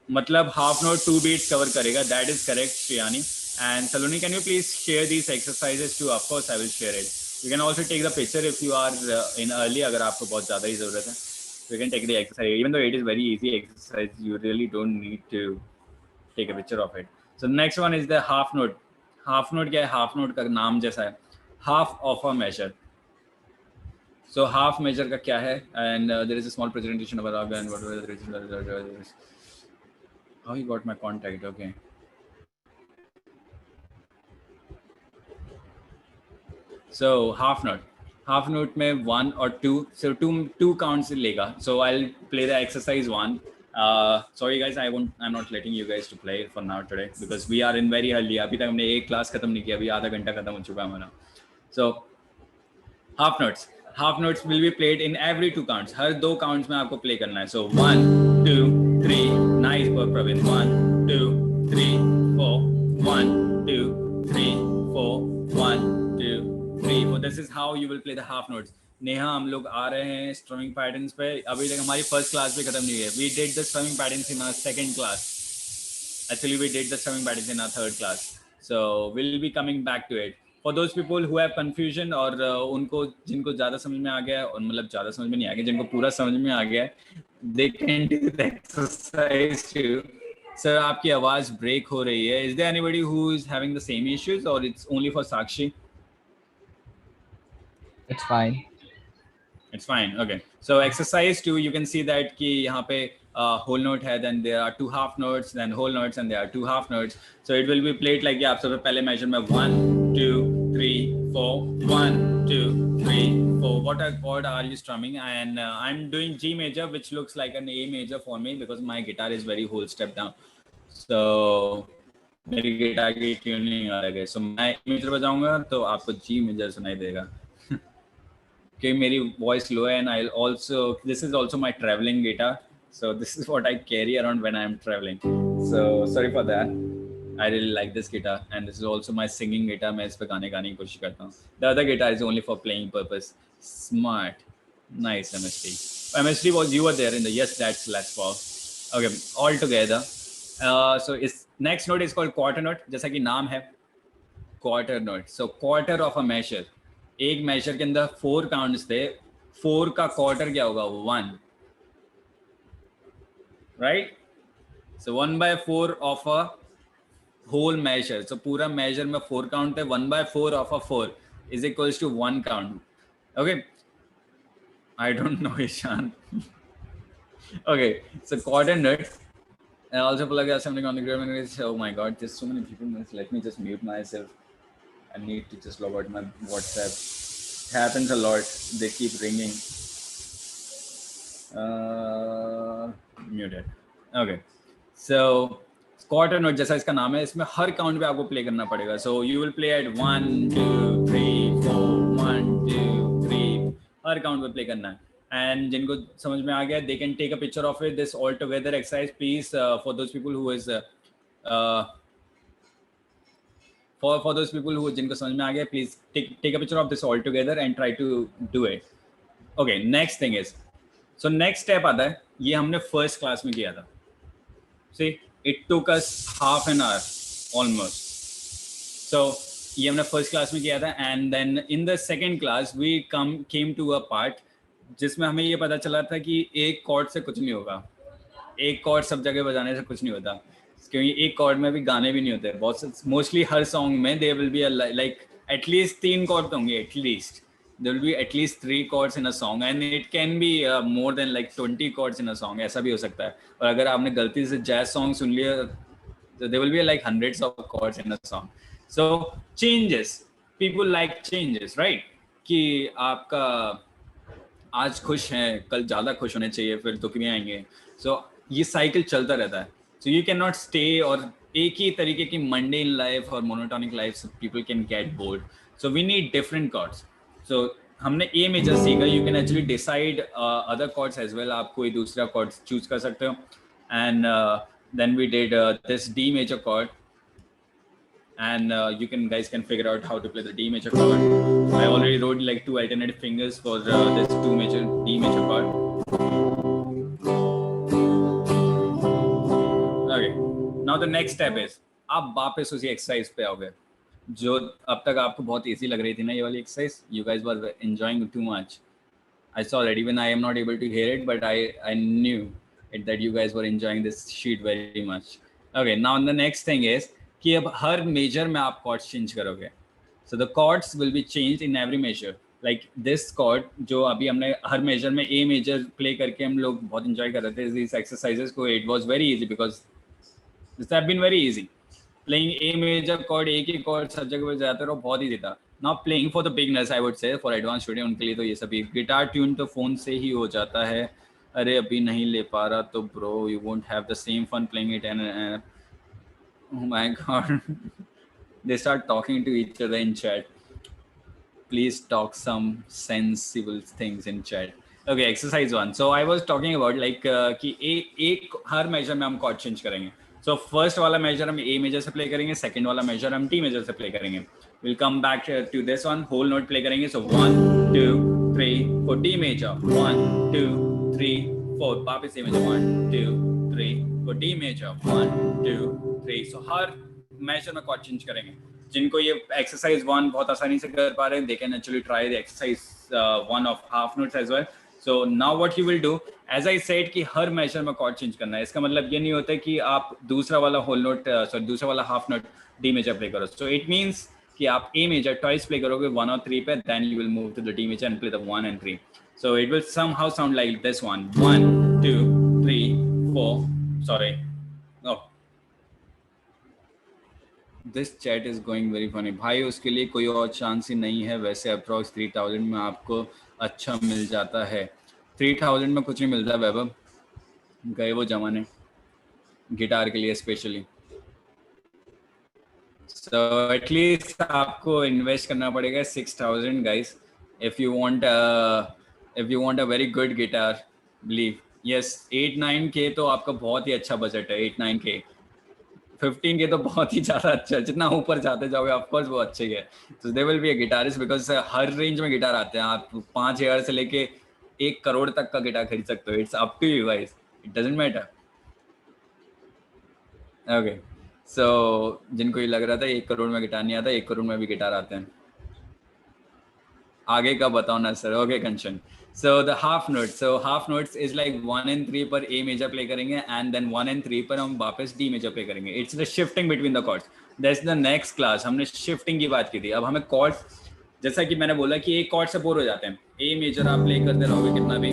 मतलब हाफ नोट 2 बीट्स कवर करेगा. That is correct Shriyani. And Saloni, can you please share these exercises too? Of course I will share it. You can also take the picture if you are in early, अगर आपको बहुत ज़्यादा ही ज़रूरत है. You can take the exercise even though it is very easy exercise. You really don't need to take a picture of it. So next one is the half note. Half note क्या है? Half note का नाम जैसा है, half of a major. So half major का क्या है? And there is a small presentation of raga and whatever. How you got my contact? Okay. So half note. Half note में 1 or 2. So two counts लेगा. So I'll play the exercise 1. Sorry guys, I'm not letting you guys to play for now today because we are in very early. अभी तक हमने एक class खत्म नहीं किया. अभी आधा घंटा खत्म हो चुका है हमारा. So half notes. Half notes will be played in every 2 counts. Her 2 counts में आपको play करना है. So 1 2 3. Nice work, Praveen. 1 2 3 4 1 2 3 4 1 2 3 4. This is how you will play the half notes. Neha, हम लोग आ रहे हैं स्ट्रमिंग पैटर्न्स पे. अभी तक हमारी फर्स्ट क्लास भी खत्म नहीं है. We did the strumming patterns in our second class. Actually, we did the strumming patterns in our third class. So we'll be coming back to it. For those people who have confusion और उनको जिनको ज़्यादा समझ में आ गया और मतलब ज़्यादा समझ में नहीं आ गया, जिनको पूरा समझ में आ गया, they can do the exercise too. Sir, आपकी आवाज़ ब्रेक हो रही है. Is there anybody who is having the same issues or it's only for Sakshi? It's fine. It's fine. Okay. So exercise 2, you can see that कि यहाँ पे whole note है, then there are 2 half notes, then whole notes, and there are 2 half notes. So it will be played like ये आप सबसे पहले measure में 1 2 3 4 1 2 3 4. What chord are you strumming? And I'm doing G major, which looks like an A major for me because my guitar is very whole step down. So मेरी guitar की tuning अलग है. So मैं A major बजाऊंगा तो आपको G major सुनाई देगा. Okay, मेरी voice low है, and I'll also, this is also my traveling guitar, so this is what I carry around when I'm traveling. So sorry for that. I really like this guitar, and this is also my singing guitar. मैं इस पे गाने गाने की कोशिश करता हूँ. The other guitar is only for playing purpose. Smart, nice MST. MST was, you were there in the, yes, that's Les Paul. Okay, all together. So is next note is called quarter note. जैसा कि नाम है quarter note. So quarter of a measure. एक major के अंदर 4 counts थे. 4 का quarter क्या होगा? 1, right? So 1/4 of a whole major. So पूरा मेजर में 4 काउंट है. 1/4 of a 4 is equals to 1 count. Okay, I don't know Ishaan. Okay, so quarter note. I also plug something on the ground. Oh my god, there's so many people. Let me just mute myself. I need to just log out my WhatsApp. It happens a lot. They keep ringing. Muted. Okay. So quarter note जैसा इसका नाम है, इसमें हर count पे आपको play करना पड़ेगा. So you will play at 1 2 3 4 1 2 3. Her count पे प्ले करना है. And जिनको समझ में आ गया, they can take a picture of it. This all together exercise, please, for those people who is for those people who जिनको समझ में आ गया, please take a picture of this all together and try to do it. Okay, next thing is, so next step आता है, ये हमने first class में किया था. See, it took us half an hour almost. So ये हमने first class में किया था, and then in the second class we came to a part जिसमें हमें ये पता चला था कि एक कॉर्ड से कुछ नहीं होगा. एक कॉर्ड सब जगह बजाने से कुछ नहीं होता, क्योंकि एक कॉर्ड में भी गाने भी नहीं होते. बहुत मोस्टली हर सॉन्ग में there will be like at least 3 chord होंगे, at least there will be at least 3 chords in a song and it can be more than like 20 chords in a song, ऐसा भी हो सकता है. और अगर आपने गलती से jazz song सुन लिया so there will be like hundreds of chords in a song. So changes, people like changes, right? कि आपका आज खुश हैं, कल ज़्यादा खुश होने चाहिए, फिर दुख भी आएंगे. So ये साइकिल चलता रहता है. So you cannot stay और एक ही तरीके की mundane life और monotonic life, so people can get bored. So we need different chords. So हमने A मेजर सीखा. You can actually decide other chords as well. आप कोई दूसरा chord choose कर सकते हो. And then we did this D major chord. And you guys can figure out how to play the D major chord. I already wrote like 2 alternate fingers for this D major chord. Okay. Now the next step is आप वापस उसी exercise पे आओगे जो अब तक आपको बहुत इजी लग रही थी ना, ये वाली exercise. You guys were enjoying too much. I saw that even I am not able to hear it, but I knew it that you guys were enjoying this sheet very much. Okay, now the next thing is कि अब हर major में आप chords change करोगे. So the chords will be changed in every major. Like this chord जो अभी हमने हर major में ए मेजर प्ले करके हम लोग बहुत इंजॉय कर रहे थे दिस एक्सरसाइजेस को. It was very easy because this have been very easy. Playing A major chord, एक ही chord सब जगह पे जाते रहो, बहुत ही था. Now playing for the beginners, I would say, for advanced student उनके लिए तो ये सभी गिटार ट्यून तो फोन से ही हो जाता है. अरे अभी नहीं ले पा रहा तो bro, you won't have the same fun playing it and oh my god, they start talking to each other in chat. Please talk some sensible things in chat. Okay, exercise 1. So I was talking about like कि एक हर measure में हम chord change करेंगे. So first वाला major हम A major से play करेंगे, second वाला मेजर हम D मेजर से प्ले करेंगे. We'll come back to this one, whole note play करेंगे. So 1 2 3 4 D मेजर, 1 2 3 4 वापस A major, 1 2 3 4 D major, 1 2 3. So हर मेजर में कॉर्ड चेंज करेंगे. जिनको ये एक्सरसाइज 1 बहुत आसानी से कर पा रहे हैं, they can actually try the exercise 1 of half notes as well. So now what you will do, as I said कि हर मेजर में कॉर्ड चेंज करना है. इसका मतलब ये नहीं होता कि आप दूसरा वाला होल नोट दूसरा वाला half note D major play करो. सो इट मीन्स कि आप ए मेजर ट्वाइस प्ले करोगे 1 और 3 पे, then you will move to the D major and play the 1 and 3. So it will somehow sound like this one, 1 2 3 4. Sorry, oh, this chat is going very funny. भाई उसके लिए कोई और chance ही नहीं है. वैसे अप्रॉक्स 3000 में आपको अच्छा मिल जाता है. 3000 में कुछ नहीं मिलता वैभव, गए वो जमाने गिटार के लिए स्पेशली. सो एटलीस्ट आपको इन्वेस्ट करना पड़ेगा 6000 guys if you want a very good guitar. Believe yes, 8-9K तो आपका बहुत ही अच्छा बजट है. 8-9K, 15K तो बहुत ही ज़्यादा अच्छा. जितना ऊपर जाते जाओगे ऑफकोर्स वो अच्छे ही है. तो they will be a guitarist because her range में गिटार आते हैं. आप 5000 से लेके 1 करोड़ तक का गिटार खरीद सकते हो. It's up to you guys, it doesn't matter. Okay, so जिनको ये लग रहा था 1 करोड़ में गिटार नहीं आता, 1 करोड़ में भी गिटार आते हैं. आगे का बताओ ना sir. Okay Kanchan, so the half note. So half notes is like 1 and 3 पर ए मेजर प्ले करेंगे एंड देन 1 and 3 पर हम वापस डी मेजर प्ले करेंगे. It's the shifting between the chords. That's the next class. हमने shifting की बात की थी. अब हमें कॉर्ड्स, जैसा कि मैंने बोला कि एक कॉर्ड से बोर हो जाते हैं. ए मेजर आप प्ले करते रहोगे कितना भी,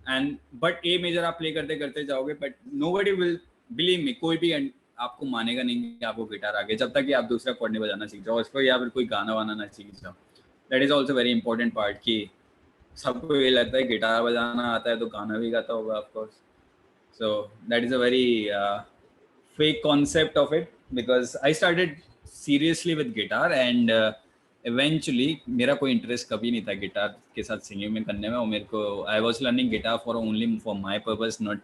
एंड बट ए मेजर आप प्ले करते करते जाओगे, but nobody will believe me, कोई भी आपको मानेगा नहीं कि आपको गिटार आ गया जब तक कि आप दूसरा कॉर्ड नहीं बजाना सीख जाओ उसको, या फिर कोई गाना वाना ना सीख जाओ. That is also very important part कि सबको ये लगता है गिटार बजाना आता है तो गाना भी गाता होगा of course. So that is a very fake concept of it because I started seriously with guitar and eventually मेरा कोई इंटरेस्ट कभी नहीं था गिटार के साथ सिंगिंग में करने में. और मेरे को I was learning guitar for only for my purpose, not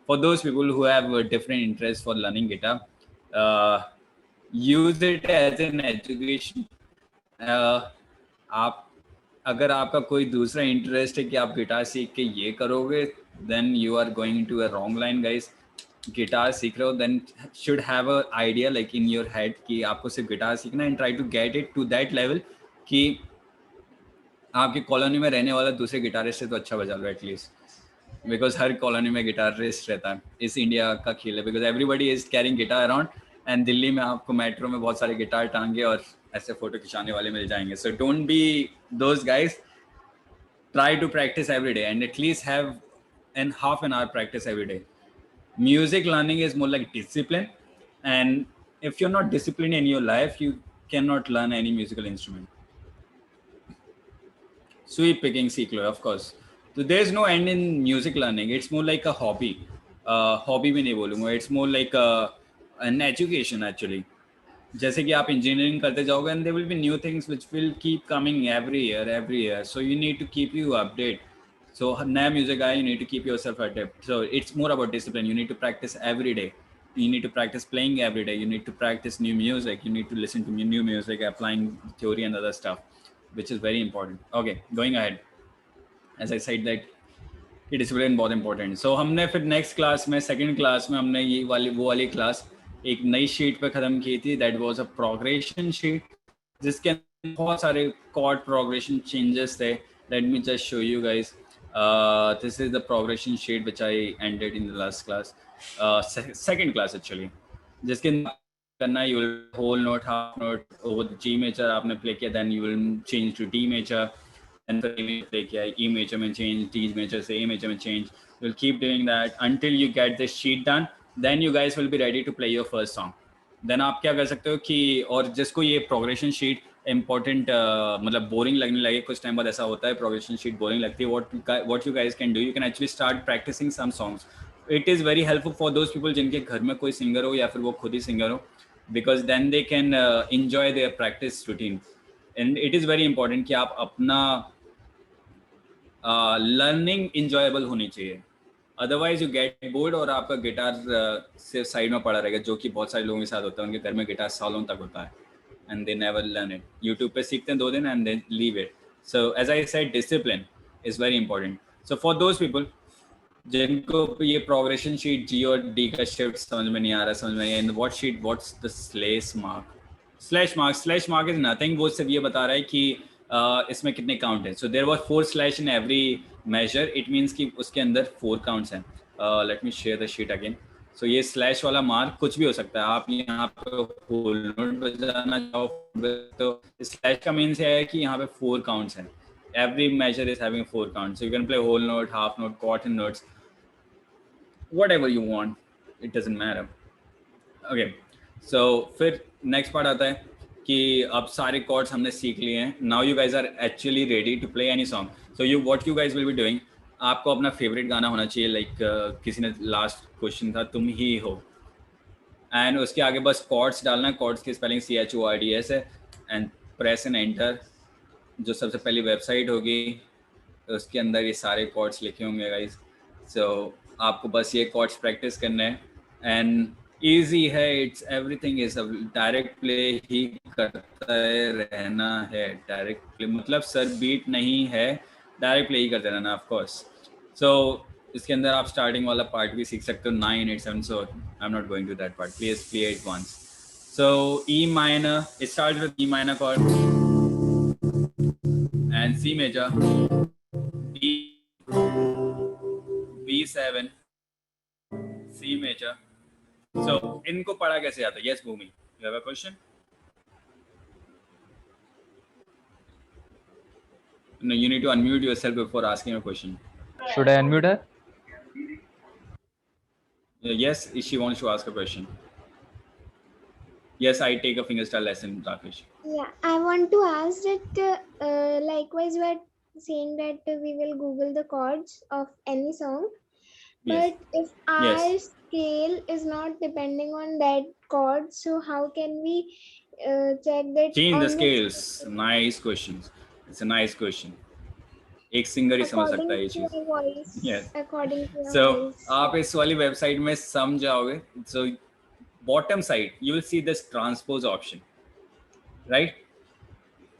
for those people who have a different interest for learning guitar. Use it as an education. आप अगर आपका कोई दूसरा इंटरेस्ट है कि आप गिटार सीख के ये करोगे, then you are going to a wrong line guys. Guitar सीख रहे हो then should have a idea like in your head कि आपको सिर्फ गिटार सीखना है and try to get it to that level कि आपकी कॉलोनी में रहने वाला दूसरे गिटारिस्ट से तो अच्छा बजा लो एटलीस्ट. बिकॉज हर कॉलोनी में गिटारिस्ट रहता है. इस इंडिया का खेल है because everybody is carrying guitar around and Delhi में आपको मेट्रो में बहुत सारे गिटार टांगे और ऐसे फोटो खिंचाने वाले मिल जाएंगे. So don't be those guys. Try to practice every day and at least have an half an hour practice every day. Music learning is more like discipline, and if you're not disciplined in your life, you cannot learn any musical instrument. Sweep picking सीख लो, of course. So there's no end in music learning. It's more like a hobby. Hobby भी नहीं बोलूँगा. It's more like an education actually. जैसे कि आप engineering करते जाओगे and there will be new things which will keep coming every year. So you need to keep you update. So नया music आया, you need to keep yourself update. So it's more about discipline. You need to practice every day. You need to practice playing every day. You need to practice new music. You need to listen to new music, applying theory and other stuff, which is very important. Okay, going ahead. As I said that कि discipline बहुत important. सो हमने फिर next class में, second class में हमने ये वाली class एक नई शीट पे ख़त्म की थी. That was a progression sheet जिसके अंदर बहुत सारे कॉर्ड प्रोग्रेशन चेंजेस थे. Let me just show you guys. This is the progression sheet which I ended in the last class, second class actually, जिसके करना you will whole note, half note over G major आपने play किया, then you will change to D major, and play किया, E major में change, D major से A major में change. You'll keep doing that until you get this sheet done. Then you guys will be ready to play your first song. Then आप क्या कर सकते हो कि, और जिसको ये प्रोग्रेशन शीट इम्पोर्टेंट मतलब बोरिंग लगने लगे, कुछ टाइम बाद ऐसा होता है प्रोग्रेशन शीट बोरिंग लगती है, what you guys can do, you can actually start practicing some songs. It is very helpful for those people जिनके घर में कोई सिंगर हो या फिर वो खुद ही सिंगर हो, because then they can enjoy their practice routine. And it is very important कि आप अपना लर्निंग इंजॉयबल होनी चाहिए. अदरवाइज यू गेट बोर्ड और आपका गिटार सिर्फ साइड में पड़ा रहेगा, जो कि बहुत सारे लोगों के साथ होता है. उनके घर में गिटार सालों तक होता है and they never learn it. YouTube पे सीखते हैं 2 दिन and they leave it. So as I said, discipline is very important. So for those people जिनको ये प्रोग्रेशन शीट जी और डी का शिफ्ट समझ में नहीं आ रहा, समझ में नहीं आया, what sheet, what's the slash mark is nothing. वो सिर्फ ये बता रहा है कि इसमें कितने काउंट है. So there was 4 slash in every major. It means कि उसके अंदर 4 काउंट्स हैं. Let me share the sheet again. So ये स्लैश वाला मार्क कुछ भी हो सकता है. आप यहाँ पे होल नोट बजाना चाहो तो स्लैश का मीन्स है कि यहाँ पे 4 काउंट्स हैं. Every major is having 4 counts. You can play whole note, half note, quarter notes, whatever you want, it doesn't matter. Okay, so फिर नेक्स्ट पार्ट आता है कि अब सारे कॉर्ड्स हमने सीख लिए हैं. Now you guys are actually ready to play any song. So what you guys will be doing, आपको अपना फेवरेट गाना होना चाहिए. लाइक किसी ने लास्ट क्वेश्चन था तुम ही हो, एंड उसके आगे बस कॉर्ड्स डालना है. कॉर्ड्स की स्पेलिंग CHORDS है, एंड प्रेस एंड एंटर. जो सबसे पहली वेबसाइट होगी उसके अंदर ये सारे कॉर्ड्स लिखे होंगे गाइज. सो आपको बस ये कॉर्ड्स प्रैक्टिस करना है एंड ईजी है. It's everything is direct play ही करता रहना है. डायरेक्ट प्ले मतलब सर बीट नहीं है, डायरेक्ट प्ले ही करते रहना ऑफ कोर्स. सो इसके अंदर आप स्टार्टिंग वाला पार्ट भी सीख सकते हो, 9, 8, 7. So I am not going to that part. Please play it once. So E minor, it starts with E minor chord and C major, B7, C major. So इनको पढ़ा कैसे आता है? Yes, Bhumi, you have a question? No, you need to unmute yourself before asking a question. Should I unmute her? Yes, she wants to ask a question. Yes, I take a fingerstyle lesson, Rakesh. Yeah, I want to ask that likewise you are saying that we will Google the chords of any song. Yes. But if our scale is not depending on that chord, so how can we check that? Change the on scales. Nice questions. It's a nice question. एक singer ही समझ सकता है ये चीज. your voice, Yes. according to your So voice. आप इस वाली website में समझाओगे. So bottom side you will see this transpose option, right?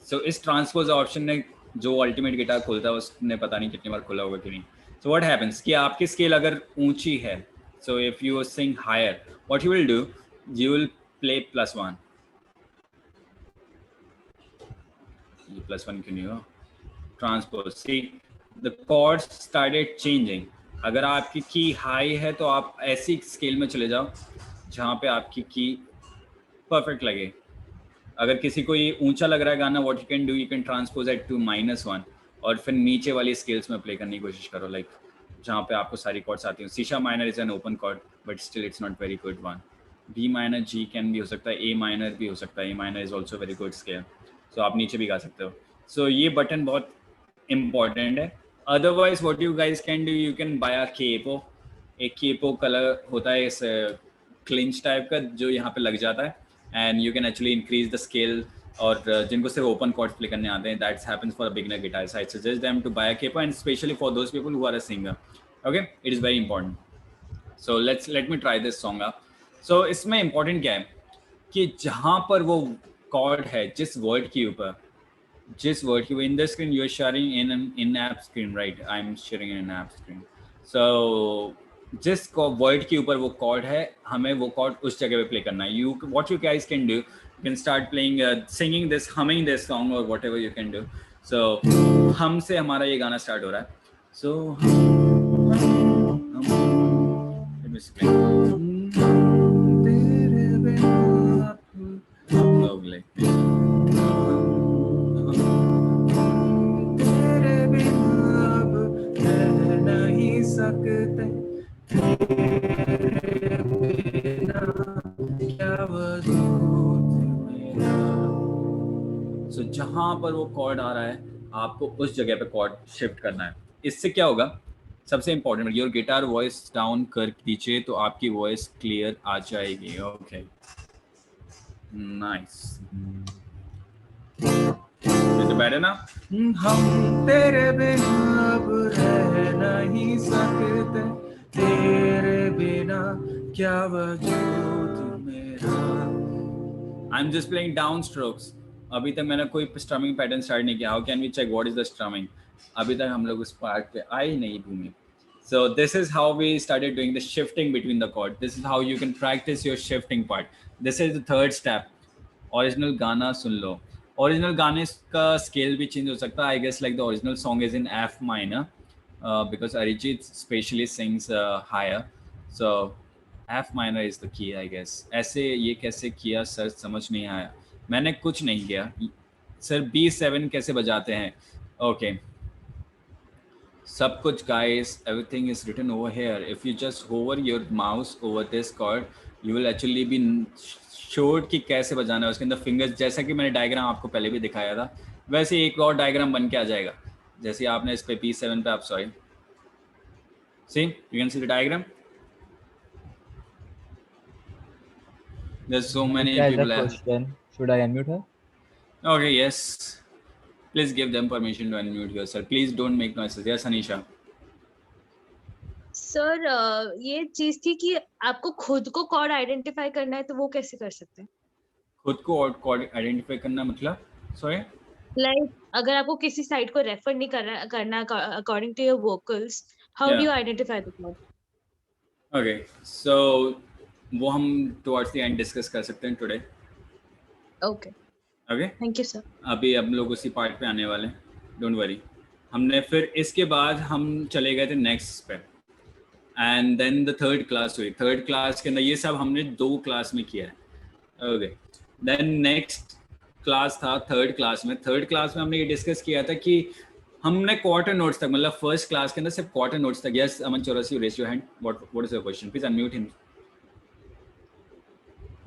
So इस transpose option ने जो अल्टीमेट गिटार खोलता है उसने पता नहीं कितनी बार खोला होगा कि नहीं. So what happens कि आपकी स्केल अगर ऊंची है, so if you sing higher, what you will do, you will play +1. ये +1 क्यों नहीं हो? Transpose. See, the chords started changing. अगर आपकी की हाई है तो आप ऐसी स्केल में चले जाओ जहाँ पे आपकी की परफेक्ट लगे। अगर किसी को ये ऊंचा लग रहा है गाना, what you can do, you can transpose it to -1 और फिर नीचे वाली स्केल्स में प्ले करने की कोशिश करो, लाइक जहाँ पे आपको सारी कॉर्ड्स आती हैं। C sharp minor is an open chord but still it's not very good one. B minor, G can भी हो सकता है, ए माइनर भी हो सकता है, A minor is also very good scale, so आप नीचे भी गा सकते हो। सो ये बटन बहुत इंपॉर्टेंट है। Otherwise what you guys can do, you can buy a capo. एक केपो कलर होता है इस क्लिंच टाइप का जो यहाँ पे लग जाता है, and you can actually increase the scale. और जिनको सिर्फ ओपन कॉर्ड प्ले करने आते हैं, that's happens for a beginner guitarist, I suggest them to buy a capo, and especially for those people who are a singer, okay, it is very important. So let me try this song up. So इसमें important क्या है कि जहाँ पर वो cord है, जिस word के ऊपर, in the screen you are sharing in an in-app screen, right? I'm sharing in an app screen. So जिस वर्ड के ऊपर वो कॉर्ड है, हमें वो कॉर्ड उस जगह पे प्ले करना है। What you guys can do, you can start playing, singing this, humming this song or whatever you can do. So हम से हमारा ये गाना स्टार्ट हो रहा है। So let me explain. तेरे बिना आप लोग लेते सकते, तेरे बिना क्या वजूद मेरा। सो जहां पर वो कॉर्ड आ रहा है, आपको उस जगह पे कॉर्ड शिफ्ट करना है। इससे क्या होगा, सबसे important, your guitar voice down कर दीजिए तो आपकी वॉइस क्लियर आ जाएगी। ओके, नाइस, बेटर ना। हम तेरे बिना अब रह नहीं सकते, तेरे बिना क्या वजूद मेरा। I am just playing down strokes. अभी तक मैंने कोई स्ट्रमिंग पैटर्न स्टार्ट नहीं किया। How can we check what is the strumming? अभी तक हम लोग उस पार्ट पे आए ही नहीं भूमि। So this is how we started doing the shifting between the chord. This is how you can practice your shifting part. This is the third step. Original गाना सुन लो। Original गाने का स्केल भी चेंज हो सकता है। I guess like the original song is in F minor because Arijit specially sings higher, so F minor is the key I guess. ऐसे ये कैसे किया सर, समझ नहीं आया। मैंने कुछ नहीं किया सर। B7 कैसे बजाते हैं? ओके, सब कुछ guys, everything is written over here. If you just hover your mouse over this chord, you will actually be showed कि कैसे बजाना है उसके अंदर फिंगर्स। जैसा कि मैंने डायग्राम आपको पहले भी दिखाया था, वैसे एक और डायग्राम बन के आ जाएगा। जैसे आपने इस पे B7 पे, आप sorry, see you can see the diagram. There's so many people. Question. Should I unmute her? Okay, yes. Please give them permission to unmute yourself. Please don't make noises. Yes, Anisha. Sir ये चीज थी कि आपको खुद को cord identify करना है, तो वो कैसे कर सकते हैं? खुद को कॉर्ड आइडेंटिफाई करना मतलब? सॉरी, लाइक अगर आपको किसी साइड को रेफर नहीं करना according to your vocals, how do you identify the chord? Okay, so वो हम टुवर्ड्स द एंड डिस्कस कर सकते हैं today. Okay okay, thank you sir. अभी हम लोग उसी पार्ट पे आने वाले हैं, डोंट वरी। हमने फिर इसके बाद हम चले गए थे नेक्स्ट पे, and then the third class हुई। थर्ड क्लास के अंदर ये सब हमने 2 क्लास में किया है। ओके, देन नेक्स्ट क्लास था थर्ड क्लास में। थर्ड क्लास में हमने ये डिस्कस किया था कि हमने क्वार्टर नोट्स तक, मतलब फर्स्ट क्लास के अंदर सिर्फ क्वार्टर नोट्स तक। Yes Aman Chaurasi, raise your hand. What is your question? Please unmute him.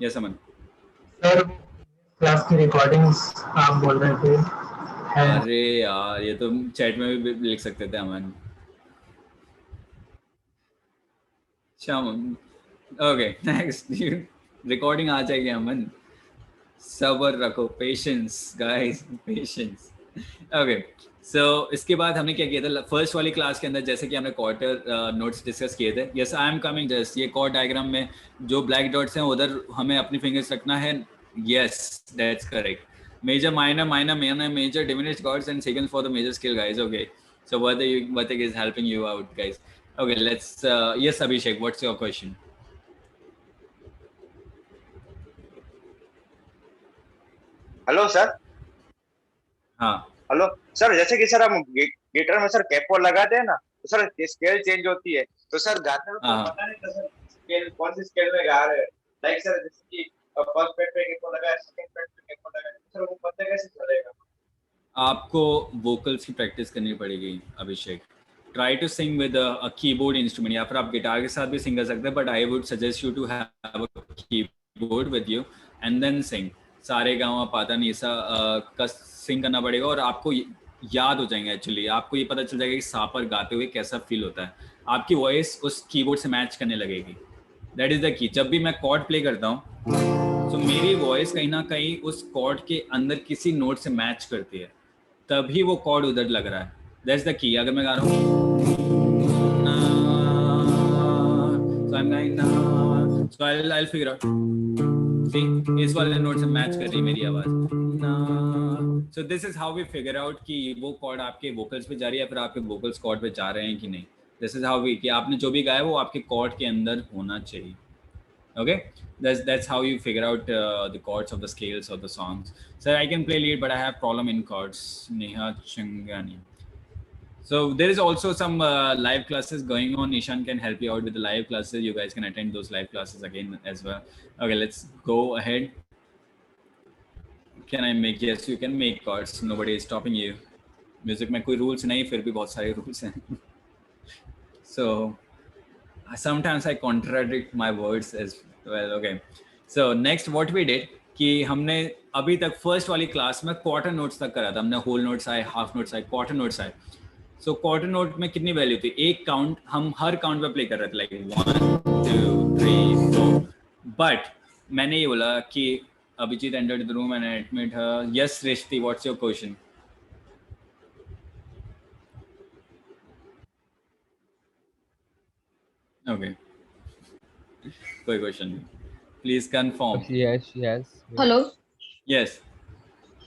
Yes Aman. Sir class की रिकॉर्डिंग्स आप बोल रहे थे है। अरे यार, ये तो चैट में भी लिख सकते थे अमन। ओके, नेक्स्ट रिकॉर्डिंग आ जाएगी अमन, सब्र रखो, पेशेंस गाइस, पेशेंस। ओके, सो इसके बाद हमने क्या किया था फर्स्ट वाली क्लास के अंदर, जैसे कि हमने क्वार्टर नोट्स डिस्कस किए थे। Yes I am coming just. ये कॉर्ड डायग्राम में जो ब्लैक डॉट्स हैं उधर हमें अपनी फिंगर्स रखना है। Yes that's correct. Major, minor, minor, minor, major, diminished chords and seconds for the major scale, guys. Okay, so what is helping you out, guys? Okay, let's yes Abhishek, what's your question? Hello sir. हाँ hello sir, जैसे कि sir हम guitar में sir capo लगाते हैं ना, तो sir scale change होती है, तो सर गाते हुए पता नहीं था सर स्केल कौन सी स्केल में गा रहे हैं। लाइक सर जैसे कि फर्स्ट फ्रेट पे एक लगाया, सेकंड फ्रेट पे एक लगाया, सर वो पता कैसे चलेगा? आपको वोकल्स की प्रैक्टिस करनी पड़ेगी Abhishek. Try to sing with a keyboard instrument, या फिर आप गिटार के साथ भी सिंग कर सकते हैं, but I would suggest you to have a keyboard with you and then sing. सारे गाँव पाता नहीं सा का सिंग करना पड़ेगा और आपको याद हो जाएंगे. एक्चुअली आपको ये पता चल जाएगा कि सा पर गाते हुए कैसा फील होता है. आपकी वॉइस उस कीबोर्ड से मैच करने लगेगी. दैट इज द की. जब भी मैं कॉर्ड प्ले करता हूँ तो मेरी वॉइस कहीं ना कहीं उस कॉर्ड के अंदर किसी नोट से मैच करती है, तभी वो कॉर्ड उधर लग रहा है. That's the key. अगर मैं गा रहा हूँ so I'll figure out, see, इस वाले नोट से मैच कर रही मेरी आवाज. So this is how we figure out कि वो कॉर्ड आपके वोकल्स पे जा रही है या फिर आपके वोकल्स कॉर्ड पे जा रहे हैं कि नहीं. This is how we, कि आपने जो भी गाया वो आपके कॉर्ड के अंदर होना चाहिए. Okay, that's how you figure out the chords of the scales of the songs. Sir, I can play lead, but I have problem in chords. Neha Changani. So there is also some live classes going on. Ishan can help you out with the live classes. You guys can attend those live classes again as well. Okay, let's go ahead. Can I make? Yes, you can make chords. Nobody is stopping you. Music में कोई rules नहीं, फिर भी बहुत सारे rules हैं. So sometimes I contradict my words as well. Okay, so next what we did कि हमने अभी तक फर्स्ट वाली क्लास में क्वार्टर नोट्स तक करा था. हमने होल नोट्स आए, हाफ नोट्स आए, क्वार्टर नोट्स आए. सो क्वार्टर नोट में कितनी वैल्यू थी? एक काउंट हम हर काउंट पे प्ले कर रहे थे, लाइक 1 2 3 4. बट मैंने ये बोला कि Abhijeet entered the room and admit her. Yes Rishti, what's your question? Okay, कोई क्वेश्चन नहीं. Please confirm. Yes, yes. Hello. Yes.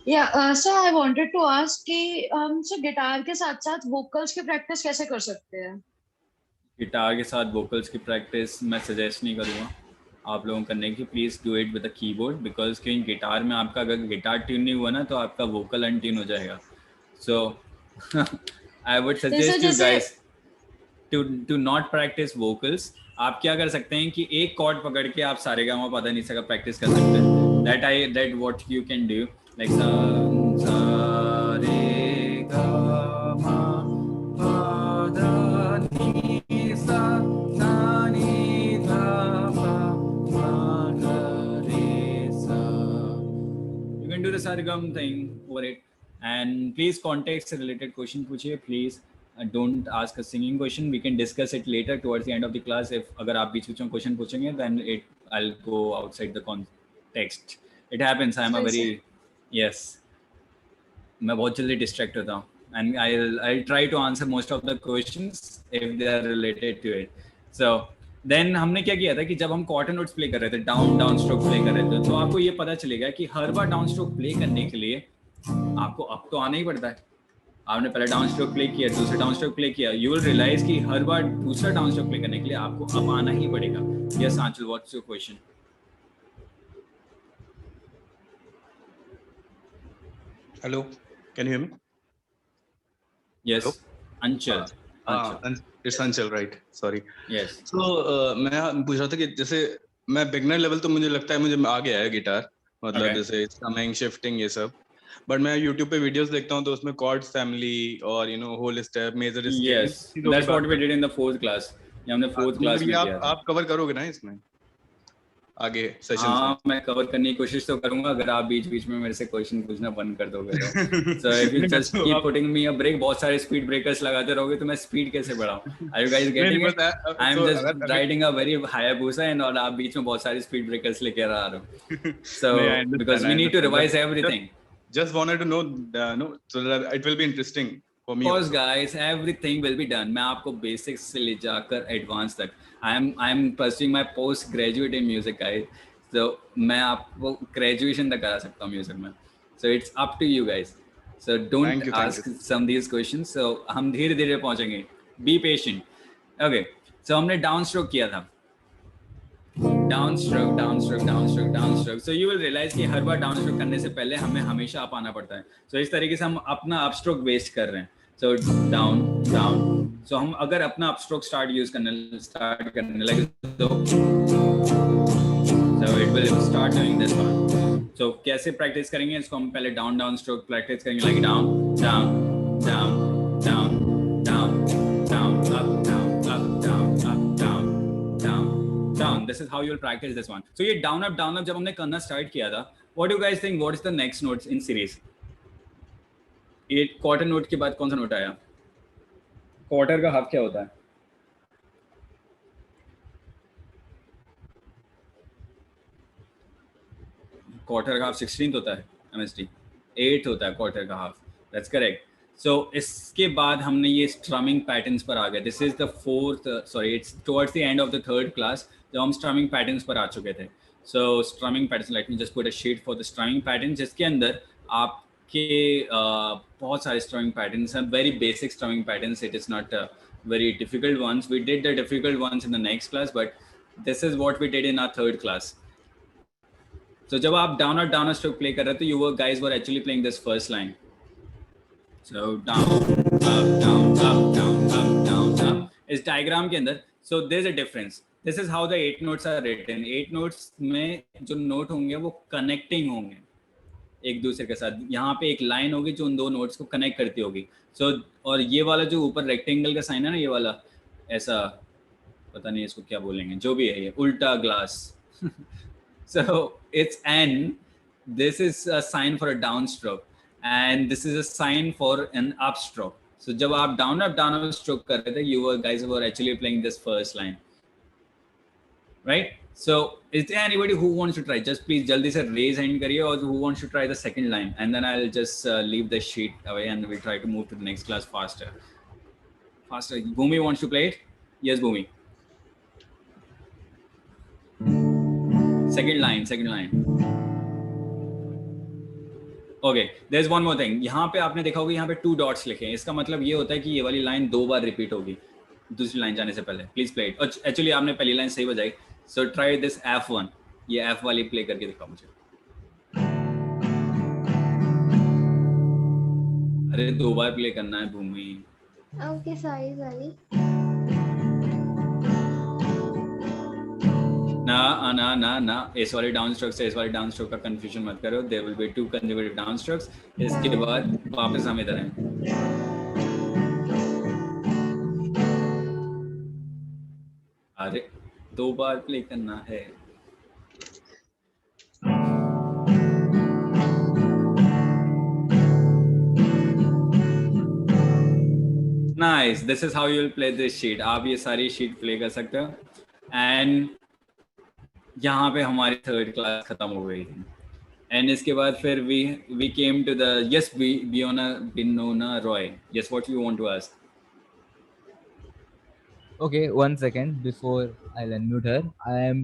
Yeah, so I wanted to ask कि हम सर गिटार के साथ साथ वोकल्स की प्रैक्टिस कैसे कर सकते हैं? गिटार के साथ वोकल्स की प्रैक्टिस मैं सजेस्ट नहीं करूँगा आप लोगों को करने की. Please do it with the keyboard, because कहीं गिटार में आपका अगर गिटार ट्यून नहीं हुआ ना तो आपका वोकल अनट्यून हो जाएगा. So I would suggest you guys to not practice vocals. आप क्या कर सकते हैं कि एक कॉर्ड पकड़ के आप सारे गामा पता नहीं सका प्रैक्टिस कर सकते हैं. That what you can do, like सा रे गा मा पा धा नी सा सा नी धा पा मा गा रे सा. You can do the sargam thing over it. And please context related question पूछिए please. Don't ask a singing question. We can discuss it later towards the end of the class. If अगर आप बीच में question पूछेंगे then I'll go outside the context. It happens. I am a very yes. मैं बहुत जल्दी distract होता हूँ. And I'll try to answer most of the questions if they are related to it. So then हमने क्या किया था कि जब हम क्वार्टर नोट्स प्ले कर रहे थे, डाउन स्ट्रोक प्ले कर रहे थे, तो आपको ये पता चलेगा कि हर बार डाउन स्ट्रोक प्ले करने के लिए आपको अप तो आना ही पड़ता है. आपने पहले डाउन स्ट्रोक प्ले किया, दूसरा डाउन स्ट्रोक प्ले किया, यू विल रियलाइज कि हर बार दूसरा डाउन स्ट्रोक प्ले करने के लिए आपको अप आना ही पड़ेगा. Yes Anchal, what's your question? Hello, can you hear me? Yes Anchal. It's Anchal, right? Sorry. Yes. सो मैं पूछ रहा था कि जैसे मैं बिगनर लेवल तो मुझे लगता है मुझे आ गया है गिटार, मतलब जैसे स्ट्रमिंग, शिफ्टिंग, ये सब. बट मैं YouTube पे वीडियोस देखता हूँ तो उसमें कॉर्ड्स फैमिली और whole step, major scale, yes that's what we did in the fourth class. ये हमने फोर्थ क्लास में किया. आप कवर करोगे ना इसमें आगे सेशंस? हाँ, मैं कवर करने की कोशिश तो करूंगा अगर आप बीच में मेरे से क्वेश्चन पूछना बंद कर दोगे तो. So if you just keep putting me a break, बहुत सारे स्पीड ब्रेकर्स लगाते रहोगे तो मैं स्पीड कैसे बढ़ाऊं? Are you guys getting it? I am just riding a very Hayabusa and और आप बीच में बहुत सारे स्पीड ब्रेकर्स लेके आ रहे हो. So because we need to revise everything. Just wanted to know, so that it will be interesting for me. Of course, guys, everything will be done. मैं आपको basics से ले जाकर advanced तक. I am pursuing my post graduate in music, guys. So मैं आपको graduation तक करा सकता हूँ music में. So it's up to you guys. So don't ask some these questions. So हम धीरे-धीरे पहुँचेंगे. Be patient. Okay. So हमने down stroke किया था. Down stroke. So you will realise कि हर बार डाउन स्ट्रोक करने से पहले हमें हमेशा अप आना पड़ता है. सो इस तरीके से हम अपना अप स्ट्रोक वेस्ट कर रहे हैं. So down. सो हम अगर अपना अप स्ट्रोक स्टार्ट करने लगे तो So it will start doing this one. So कैसे practice करेंगे इसको? हम पहले down stroke practice करेंगे, like down down down down down down up down up down up down down down. This is how you'll practice this one. So ये down up जब हमने करना start किया था, what do you guys think? What is the next notes in series? ये quarter note के बाद कौन सा note आया? Quarter का half क्या होता है? क्वार्टर का हाफ 16th होता है MST, 8 होता है क्वार्टर का हाफ. That's correct. सो इसके बाद हमने ये स्ट्रमिंग पैटर्न्स पर आ गए. This is the it's towards the end of the third class जब हम स्ट्रमिंग पैटर्न्स पर आ चुके थे. So strumming patterns, let me just put a sheet for the strumming pattern, जिसके अंदर आपके बहुत सारे स्ट्रमिंग पैटर्न्स हैं. Very basic strumming patterns. It is not very difficult ones. We did the difficult ones in the next class, but this is what we did in our third class. So जब आप down stroke play कर रहे थे, you guys were actually playing this first line. So down up down up down up down up. इस diagram के अंदर, so there's a difference. This is how the 8 notes are written. 8 notes में जो note होंगे वो connecting होंगे एक दूसरे के साथ. यहाँ पे एक लाइन होगी जो उन दो नोट्स को कनेक्ट करती होगी. सो और ये वाला जो ऊपर रेक्टेंगल का साइन है ना, ये वाला ऐसा, पता नहीं इसको क्या बोलेंगे, जो भी है ये उल्टा glass. So it's an, this is a sign for a down stroke and this is a sign for an up stroke. So जब आप डाउन अप स्ट्रोक कर रहे थे, you guys were actually playing this first line, right? So is there anybody who wants to try? Just please jaldi se raise hand kariye, or who wants to try the second line, and then I'll just leave the sheet away and we'll try to move to the next class faster. Bhumi wants to play it? Yes, Bhumi. Second line. Okay, there's one more thing. यहाँ पे आपने देखा होगा, यहाँ पे 2 dots लिखे हैं. इसका मतलब ये होता है कि ये वाली लाइन 2 बार रिपीट होगी दूसरी लाइन जाने से पहले. Please play it. एक्चुअली आपने पहली लाइन सही बजाई. So try this F1. ये F वाली प्ले करके दिखाओ मुझे. अरे 2 बार प्ले करना है भूमि. Okay, sorry. ना इस वाले डाउन स्ट्रोक से इस वाले डाउन स्ट्रोक का कंफ्यूजन मत करो. There will be 2 consecutive down strokes. इसके बाद वापस हम इधर हैं. अरे 2 बार प्ले करना है. Nice. This is how you'll play this sheet. आप ये सारी शीट प्ले कर सकते हो. एंड यहाँ पे हमारी थर्ड क्लास खत्म हो गई थी. एंड इसके बाद फिर we came to the Binona Roy. Yes, what you want to ask? Okay, 1 second before I'll unmute her. I am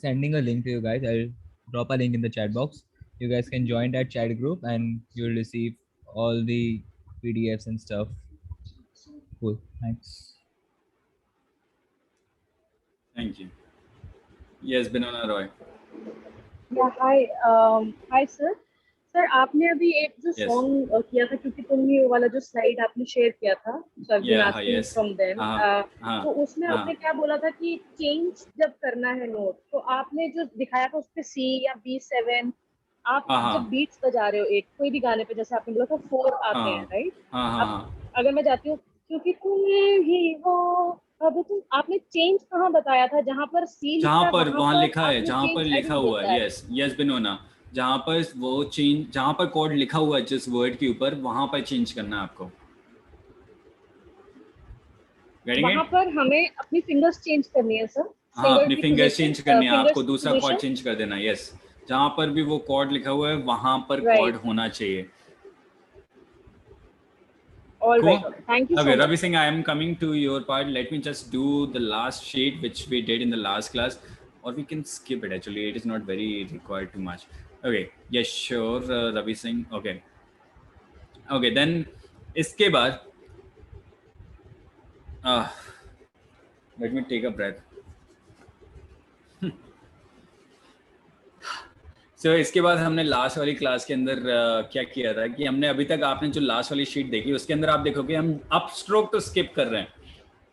sending a link to you guys. I'll drop a link in the chat box. You guys can join that chat group and you'll receive all the PDFs and stuff. Cool. Thanks. Thank you. Yes, Binona Roy. Yeah, hi sir. Sir आपने अभी एक जो song किया था, क्योंकि तुमने वो वाला जो स्लाइड आपने शेयर किया था, so I've been asking from them. तो उसमें आपने क्या बोला था कि चेंज जब करना है नोट, तो आपने जो दिखाया था उस पे C या B7, आप जब बीट्स बजा रहे हो एक कोई भी गाने पे, जैसे आपने बोला था 4 आते हैं, राइट? अगर मैं जाती हूँ क्योंकि तुम ही हो, अब तुम आपने चेंज कहाँ बताया था? जहाँ पर C जहाँ पर वहाँ लिखा है, जहाँ पर लिखा हुआ है. यस बिनोना, जहाँ पर वो चेंज, जहाँ पर कोड लिखा हुआ है जिस वर्ड के ऊपर, वहाँ पर चेंज करना है आपको. वहाँ पर हमें अपनी फिंगर्स चेंज करनी है सर. हाँ, अपनी फिंगर्स चेंज करनी है आपको, दूसरा कोड चेंज कर देना. यस, जहाँ पर भी वो कोड लिखा हुआ है वहाँ पर कोड होना चाहिए. All right. Thank you so much. Ravi Singh, I am coming to your part. Let me just do the last sheet which we did in the last class, or we can skip it. Actually, it is not very required too much. Okay. Yes, sure, Ravi Singh. Okay. Then इसके बाद let me take a breath. So इसके बाद हमने last वाली class के अंदर क्या किया था कि हमने अभी तक, आपने जो लास्ट वाली शीट देखी उसके अंदर आप देखोगे हम अप स्ट्रोक तो स्किप कर रहे हैं.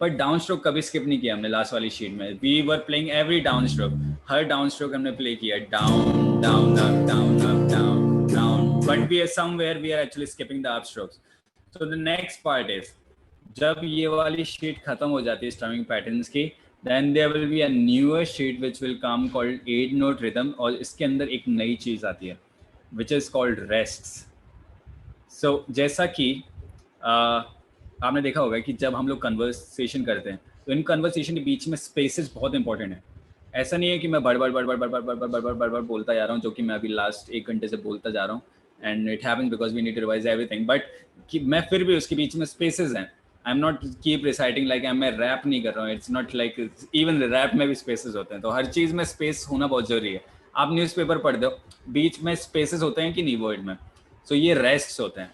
पर डाउन स्ट्रोक कभी स्किप नहीं किया हमने लास्ट वाली शीट में. We were playing every down stroke, हर डाउन स्ट्रोक हमने प्ले किया, down down up down up down down, but we are somewhere we are actually skipping the up strokes. So the next part is, जब ये वाली sheet खत्म हो जाती है स्ट्रमिंग पैटर्न्स की, then there will be a newer sheet which will come called 8 note rhythm, और इसके अंदर एक नई चीज़ आती है व्हिच इज़ कॉल्ड रेस्ट्स. सो जैसा कि आपने देखा होगा कि जब हम लोग कन्वर्सेशन करते हैं तो इन कन्वर्सेशन के बीच में स्पेसेस बहुत इंपॉर्टेंट है. ऐसा नहीं है कि मैं बड़ बड़ बोलता जा रहा हूँ, जो कि मैं अभी लास्ट 1 घंटे से बोलता जा रहा हूँ, and it happens because we need to revise everything, but कि मैं फिर भी उसके बीच में स्पेसेस हैं. I am not keep reciting like मैं रैप नहीं कर रहा हूँ. It's not like, even rap में भी स्पेसेस होते हैं, तो हर चीज़ में स्पेस होना बहुत ज़रूरी है. आप न्यूज़पेपर पढ़ दो, बीच में स्पेसेस होते हैं कि नहीं वर्ड में, सो ये रेस्ट्स होते हैं.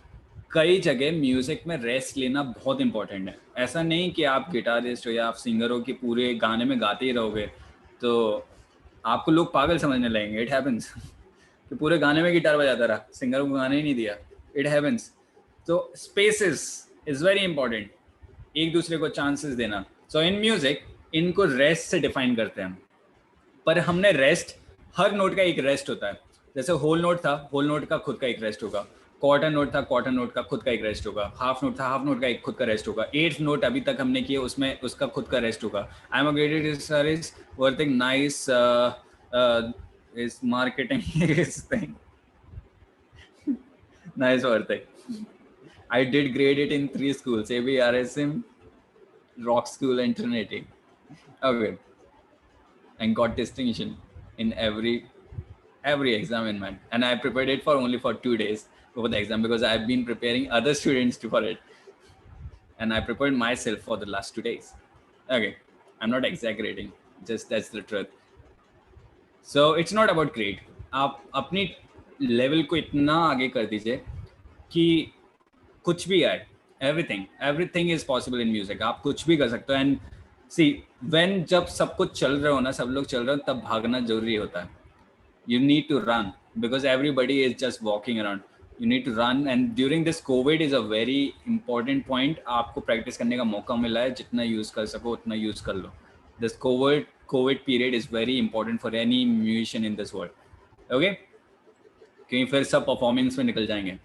कई जगह म्यूज़िक में रेस्ट लेना बहुत इंपॉर्टेंट है. ऐसा नहीं कि आप गिटारिस्ट हो या आप सिंगर हो कि पूरे गाने में गाते ही रहोगे तो आपको लोग पागल समझने लगेंगे. इट हैपेंस कि पूरे गाने में गिटार बजाता रहा, सिंगर को गाने ही नहीं दिया. It happens. तो स्पेसेस इज़ वेरी इंपॉर्टेंट, एक दूसरे को चांसेस देना. सो इन म्यूज़िक इनको रेस्ट से डिफाइन करते हैं. पर हमने रेस्ट, हर नोट का एक रेस्ट होता है. जैसे होल नोट था, होल नोट का खुद का एक रेस्ट होगा. क्वार्टर नोट था, क्वार्टर नोट का खुद का एक रेस्ट होगा. हाफ नोट था, हाफ नोट का एक खुद का रेस्ट होगा. 8th नोट अभी तक हमने किए, उसमें उसका खुद का रेस्ट होगा. I am a graded sir is worthing nice is marketing is thing nice worthing. I did grade it in 3 schools, AB, RSM, Rock School and Trinity. Okay. And got distinction in every exam in mine. And I prepared it for only for 2 days before the exam because I've been preparing other students for it. And I prepared myself for the last 2 days. Okay. I'm not exaggerating. Just that's the truth. So it's not about grade. आप अपनी level को इतना आगे कर दीजिए कि कुछ भी आए. Everything is possible in music. आप कुछ भी कर सकते हो. एंड सी व्हेन जब सब कुछ चल रहे हो ना, सब लोग चल रहे हो, तब भागना जरूरी होता है. You need to run because everybody is just walking around. You need to run. And during this covid is a very important point. आपको प्रैक्टिस करने का मौका मिला है, जितना यूज कर सको उतना यूज कर लो. This covid period is very important for any musician in this world. Okay, क्योंकि फिर सब परफॉर्मेंस में निकल जाएंगे.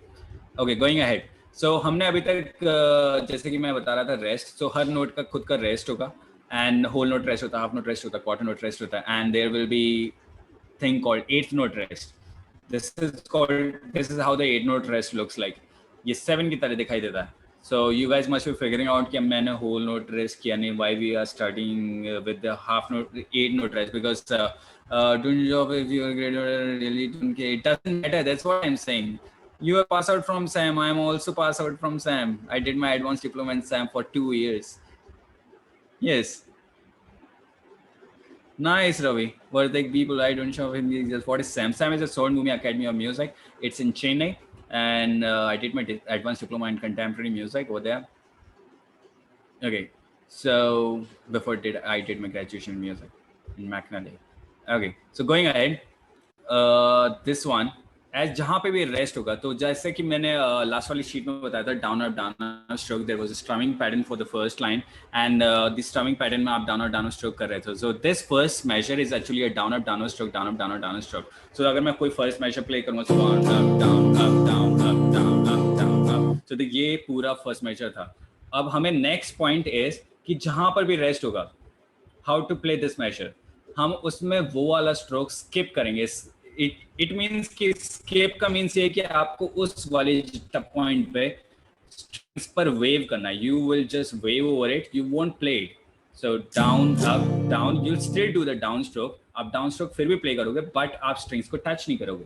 Okay, going ahead. सो हमने अभी तक जैसे कि मैं बता रहा था रेस्ट. सो हर नोट का खुद का रेस्ट होगा. एंड होल नोट रेस्ट होता है, हाफ नोट रेस्ट होता है, क्वार्टर नोट रेस्ट होता है. And there will be thing called 8th note rest. This is how the 8 note rest looks like. ये 7 की तरह दिखाई देता है. So you guys must be figuring out कि मैंने होल नोट रेस्ट किया नहीं. Why we are starting with the half note 8 note rest because don't job if you are grade really don't care. It doesn't matter. That's what I am saying. You are pass out from SAM. I am also pass out from SAM. I did my advanced diploma in SAM for 2 years. Yes. Nice, Ravi. But like people, I don't show him just what is SAM. SAM is a Sound Movie Academy of Music. It's in Chennai, and I did my advanced diploma in contemporary music over there. Okay. So before I did my graduation in music in McNally. Okay. So going ahead, this one. As जहाँ पे भी rest होगा, तो जैसे कि मैंने last वाली sheet में बताया था, down up stroke, there was a strumming pattern for the first line. And this strumming pattern में आप डाउन अप स्ट्रोक कर रहे थे. So this first major is actually a down up stroke, down up stroke. So अगर मैं कोई first major play करूँगा, सो तो ये पूरा फर्स्ट मेजर था. अब हमें नेक्स्ट पॉइंट इज कि जहाँ पर भी रेस्ट होगा, how to play this major. हम उसमें वो वाला स्ट्रोक स्किप करेंगे. इट मीन्स कि स्केप का मीन्स ये कि आपको उस वाले पॉइंट पे स्ट्रिंग्स पर वेव करना है. You will just wave over it, you won't play it. So down up down, you still do the down stroke. आप डाउन स्ट्रोक फिर भी प्ले करोगे, बट आप स्ट्रिंग्स को टच नहीं करोगे.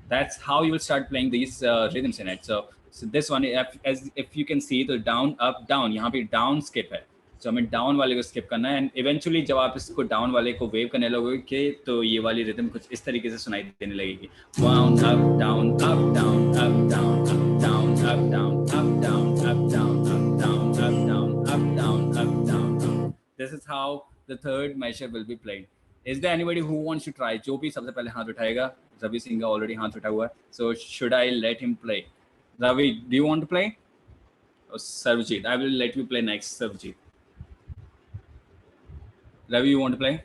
That's how you will start playing this rhythms in it. So this one if you can सी, तो down up down, यहाँ पे डाउन स्किप है. तो हमें डाउन वाले को स्किप करना है. एंड इवेंचुअली जब आप इसको डाउन वाले को वेव करने लगोगे, तो ये वाली रिदम कुछ इस तरीके से सुनाई देने लगेगी. Down up down up down up down up down up down up down up down up down up down up down up down. This is how the third major will be played. Is there anybody who wants to try? जो भी सबसे पहले हाथ उठाएगा. रवि सिंह का already हाथ उठा हुआ है. So should I let him play? Ravi, do you want to play? Sarvjit, I will let you play next, Sarvjit. Ravi, you want to play?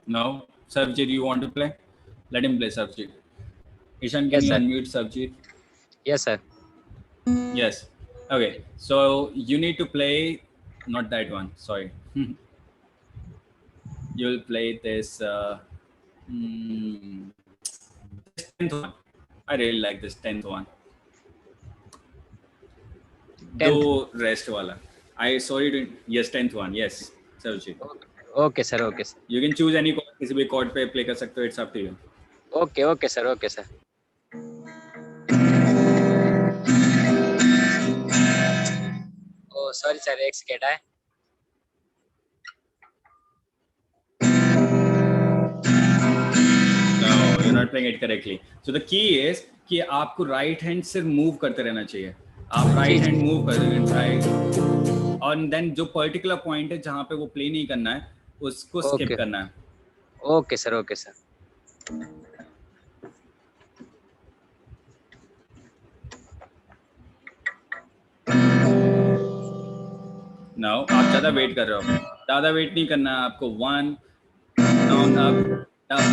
No. Sarvjit, you want to play? Let him play, Sarvjit. Ishan, can Yes, you sir. unmute Sarvjit? Yes, sir. Yes. Okay. So you need to play, not that one. Sorry. You'll play this. This 10th one. I really like this 10th one. Do rest wala. I sorry to yes 10th one. Yes. Sarvjit. Okay, sir. Okay, sir. You can choose any chord. किसी भी chord पे play कर सकते हो. It's up to you. Okay, okay, sir. Okay, sir. Oh, sorry, sir. एक second है. No, you're not playing it correctly. So the key is कि आपको right hand से move करते रहना चाहिए. आप right hand move कर रहे हैं, right. और then जो particular point है जहाँ पे वो play नहीं करना है, उसको skip Okay. करना है. Okay, sir. Okay, sir. No, आप ज़्यादा wait कर रहे हो. ज़्यादा wait नहीं करना है आपको. 1 down up down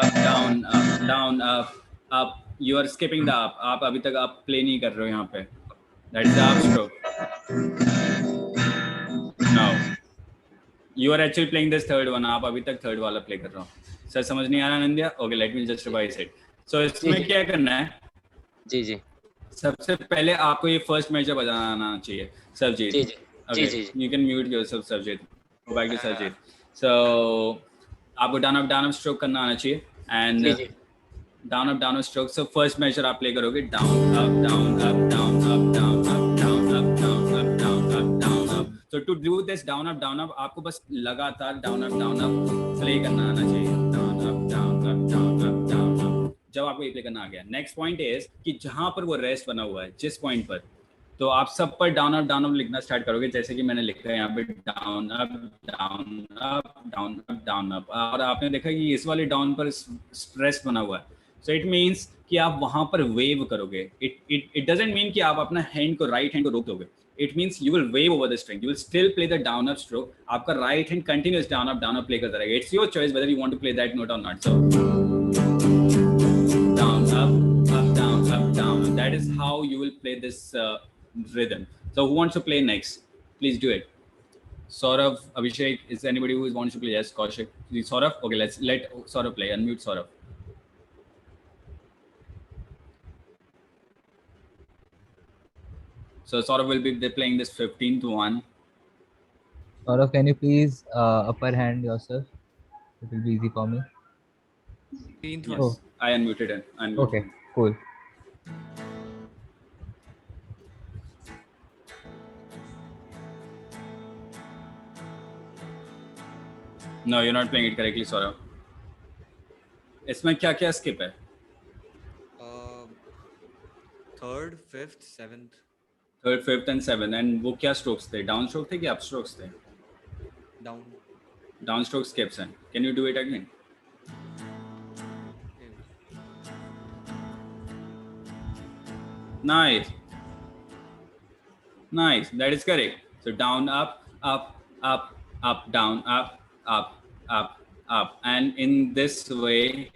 up down up down up up. You are skipping the up. आप अभी तक up play नहीं कर रहे हो यहाँ पे. That's the up stroke. No. You are actually playing this third one. आप अभी तक third वाला play कर रहे हो. सर समझ नहीं आ रहा नंदिया? Okay, let me just revise it. So इसमें क्या करना है? जी जी. सबसे पहले आपको ये first measure बजाना चाहिए. Sarvjit. Ji ji. Okay. Ji ji. You can mute yourself, Sarvjit. Go back to Sarvjit. So आपको down up stroke करना आना चाहिए. And ji ji. down up stroke. So first measure आप play करोगे down up down up down up down up down up down up down up down up. So to do this down up आपको बस लगातार down up play करना आना चाहिए. Down up down up down up down up. जब आपको ये play करना आ गया. Next point is कि जहाँ पर वो rest बना हुआ है, जिस point पर, तो आप सब पर down up लिखना स्टार्ट करोगे. जैसे कि मैंने लिखा है यहाँ पे down up down up down up down up. और आपने देखा कि इस वाले down पर stress बना हुआ है. So it means कि आप वहाँ पर wave करोगे. It doesn't mean कि आप अपना hand को right hand को रोक दोगे. It means you will wave over the string. You will still play the down up stroke. आपका right hand continuous down up play करता रहेगा. It's your choice whether you want to play that note or not. So down up down. That is how you will play this rhythm. So who wants to play next? Please do it. Saurav, Abhishek, is there anybody who wants to play? Yes, Kaushik. Saurav? Okay, let Saurav play. Unmute Saurav. So Saurav will be playing this 15th one. Saurav, can you please upper hand yourself? It will be easy for me. 15th one. Yes, I unmuted it. Okay, cool. No, you're not playing it correctly, Saurav. इसमें क्या skip है? Third, fifth, seventh. Third, fifth and seventh. And वो क्या strokes थे? Down stroke थे कि up strokes थे? Down. Down stroke skips हैं. Can you do it again? Nice. That is correct. So down, up, down, up. And in this way,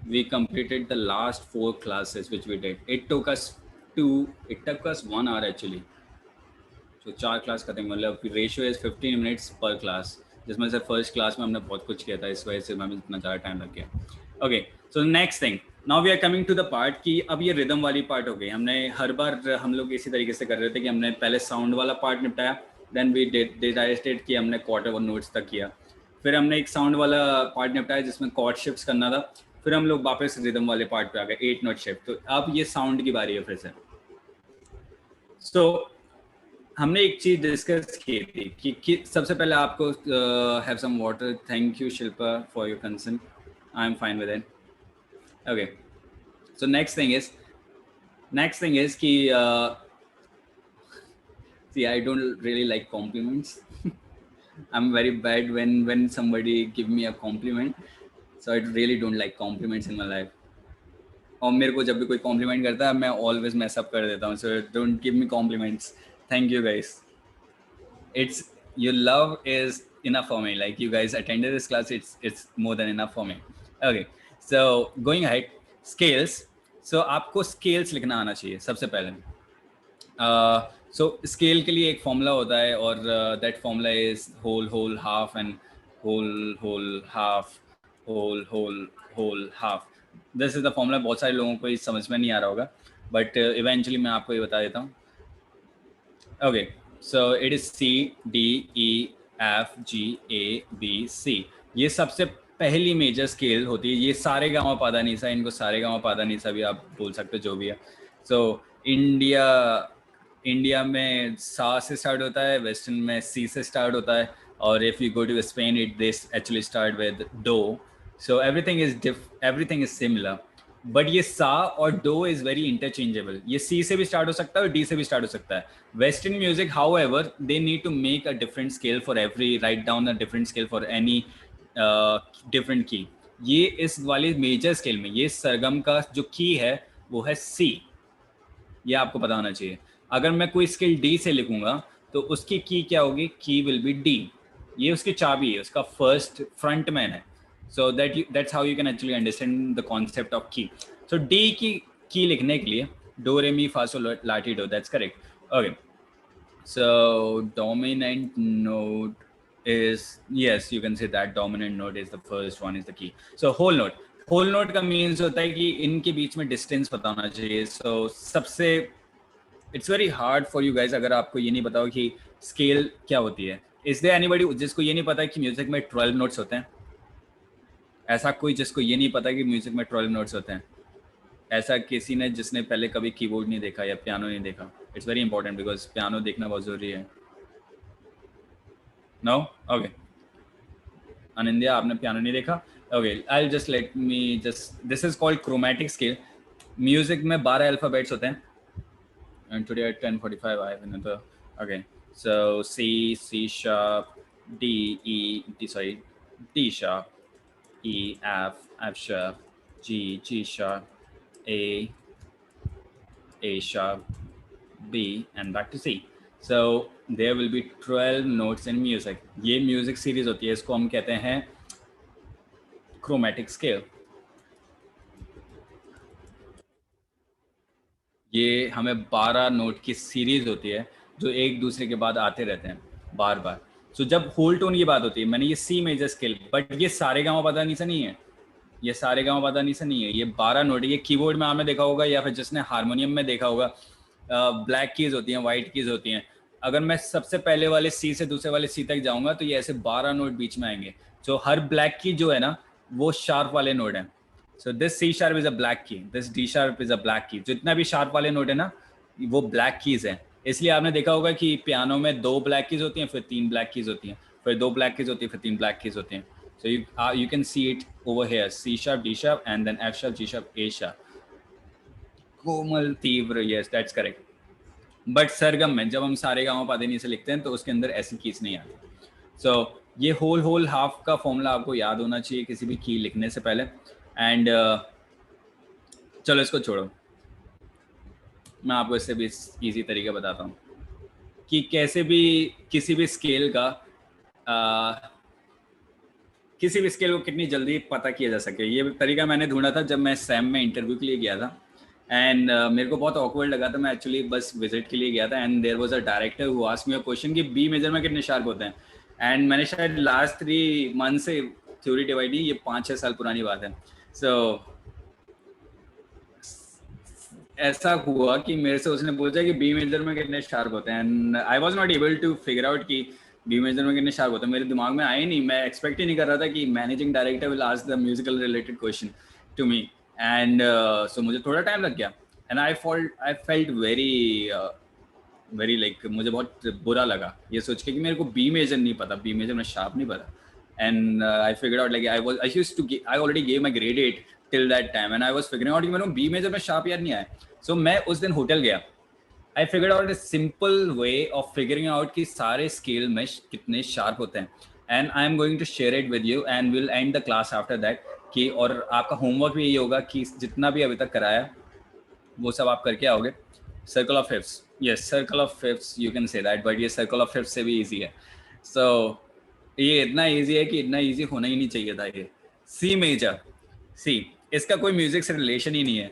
we completed the last 4 classes which we did. It took us 1 hour actually. So 4 class खत्म, मतलब ratio is 15 minutes पर class, जिसमें से first class में हमने बहुत कुछ किया था, इस वजह से हमें इतना ज़्यादा टाइम लग गया. Okay, so next thing, now we are coming to the part कि अब ये रिदम वाली पार्ट हो गई. हमने हर बार हम लोग इसी तरीके से कर रहे थे कि हमने पहले साउंड वाला पार्ट निपटाया, देन वी डिसाइडेड कि हमने क्वार्टर वन नोट्स तक किया, फिर हमने एक साउंड वाला पार्ट निपटाया जिसमें कॉर्ड शिफ्ट्स करना था, फिर हम लोग वापस रिदम वाले पार्ट पे आ गए, 8 नोट शिफ्ट. तो अब ये साउंड की बारी है फिर से. सो हमने एक चीज डिस्कस की थी कि सबसे पहले आपको have some water. Thank you Shilpa for your concern, I am fine with it. Okay, so next thing is कि see, I don't really like compliments. I'm very bad when somebody give me a compliment, so I really don't like compliments in my life. और मेरे को जब भी कोई compliment करता है मैं always mess up कर देता हूँ, so don't give me compliments. Thank you guys. it's your love is enough for me. Like you guys attended this class, it's more than enough for me. Okay, so going ahead, scales. So आपको scales लिखना आना चाहिए सबसे पहले. So scale के लिए एक formula होता है और that formula is whole half and whole half whole half. This is the formula. बहुत सारे लोगों को ये समझ में नहीं आ रहा होगा, but eventually मैं आपको ये बता देता हूँ. Okay, so it is C D E F G A B C. ये सबसे पहली मेजर स्केल होती है. ये सारे गामा पादा नीसा, इनको सारे गामा पादा नीसा भी आप बोल सकते हो, जो भी है. So इंडिया में सा से स्टार्ट होता है, वेस्टर्न में सी से स्टार्ट होता है, और if you go to Spain it this actually start with do. So everything is similar, but ये सा और डो इज वेरी इंटरचेंजेबल. ये सी से भी स्टार्ट हो सकता है और डी से भी स्टार्ट हो सकता है. Western music however they need to make a different scale for every, write down a different scale for any different key. ये इस वाले मेजर स्केल में ये सरगम का जो की है वो है सी. ये आपको पता होना चाहिए. अगर मैं कोई स्केल डी से लिखूंगा तो उसकी की क्या होगी? की विल बी डी. ये उसकी चाबी है, उसका फर्स्ट फ्रंट मैन है. So that's how you can actually understand the concept of की. सो डी की लिखने के लिए dough re mi fa so la ti do. That's correct. Okay, so dominant note is, yes, you can say that dominant note is the first one, is the key. So whole note का means होता है कि इनके बीच में distance पता होना चाहिए. So सबसे it's very hard for you guys अगर आपको ये नहीं पता हो कि scale क्या होती है. Is there anybody जिसको ये नहीं पता कि म्यूजिक में 12 नोट्स होते हैं? ऐसा कोई जिसको ये नहीं पता कि म्यूजिक में 12 नोट्स होते हैं? ऐसा किसी ने जिसने पहले कभी कीबोर्ड नहीं देखा या पियानो नहीं देखा? It's very important because piano देखना बहुत ज़रूरी है. No? Okay. Anindya, आपने पियानो नहीं देखा? Okay, I'll just this is called chromatic scale. Music में 12 alphabets होते हैं. And today at 10:45 I have another. Okay, so C sharp, D sharp, E F sharp, G sharp, A sharp, B, and back to C. So there will be 12 notes in music. ये music series होती है, इसको हम कहते हैं chromatic scale. ये हमें 12 note की सीरीज होती है जो एक दूसरे के बाद आते रहते हैं बार बार. सो जब होल टोन की बात होती है, मैंने ये सी मेजर स्केल, बट ये सारे गामा पदा नी सा नहीं है. ये सारे गामा पदा नी सा नहीं है. ये 12 नोट है. ये कीबोर्ड में आपने देखा होगा या फिर जिसने हारमोनियम में देखा होगा, ब्लैक कीज होती हैं, वाइट कीज होती हैं. अगर मैं सबसे पहले वाले सी से दूसरे वाले सी तक जाऊंगा तो ये ऐसे 12 नोट बीच में आएंगे. तो हर ब्लैक की जो है ना वो शार्प वाले नोट हैं. So this C sharp is a black key, this D sharp is a black key. जितना भी शार्प वाले नोट है ना वो ब्लैक कीज हैं. इसलिए आपने देखा होगा कि पियानो में 2 ब्लैक कीज होती हैं, फिर 3 ब्लैक कीज होती हैं, फिर 2 ब्लैक कीज होती है, फिर 3 ब्लैक कीज होती हैं. सो you can see it over here, C sharp, D sharp, and then F sharp, G sharp, A sharp. कोमल, तीव्र, yes, that's correct. बट सरगम में जब हम सारे गामा पादे नी से लिखते हैं तो उसके अंदर ऐसी कीज नहीं आती. सो ये होल हाफ का फॉर्मूला आपको याद होना चाहिए किसी भी की लिखने से पहले. एंड चलो इसको छोड़ो, मैं आपको इससे भी इजी तरीका बताता हूँ कि कैसे भी किसी भी स्केल का किसी भी स्केल को कितनी जल्दी पता किया जा सके. ये तरीका मैंने ढूंढा था जब मैं सैम में इंटरव्यू के लिए गया था. एंड मेरे को बहुत ऑकवर्ड लगा था. मैं एक्चुअली बस विजिट के लिए गया था and there was a director who asked me a question कि बी मेजर में कितने शार्प होते हैं. एंड मैंने शायद लास्ट 3 मंथ से थ्योरी डिवाइड की. ये 5-6 साल पुरानी बात है. सो ऐसा हुआ कि मेरे से उसने पूछा कि बी मेजर में कितने शार्प होते हैं. And I was not able to figure out कि बी मेजर में कितने शार्प होते हैं. मेरे दिमाग में आया नहीं. मैं एक्सपेक्ट ही नहीं कर रहा था कि managing director will ask the musical related question to me. And so मुझे थोड़ा टाइम लग गया. And I felt very like मुझे बहुत बुरा लगा ये सोच के कि मेरे को बी मेजर नहीं पता, बी मेजर में शार्प नहीं पता. And I figured out like I already gave my grade 8 till that time and I was figuring out कि मेरे को बी मेजर में शार्प याद नहीं आया. सो मैं उस दिन होटल गया. I figured out a simple way of figuring out कि सारे स्केल में कितने शार्प होते हैं. And I am going to share it with you and will end the class after that. कि और आपका होमवर्क भी यही होगा कि जितना भी अभी तक कराया वो सब आप करके आओगे. Circle of fifths Yes, circle of fifths, you can say that, but ये circle of fifths से भी easy है. So ये इतना easy है कि इतना easy होना ही नहीं चाहिए था ये. C major. C, इसका कोई म्यूजिक से रिलेशन ही नहीं है.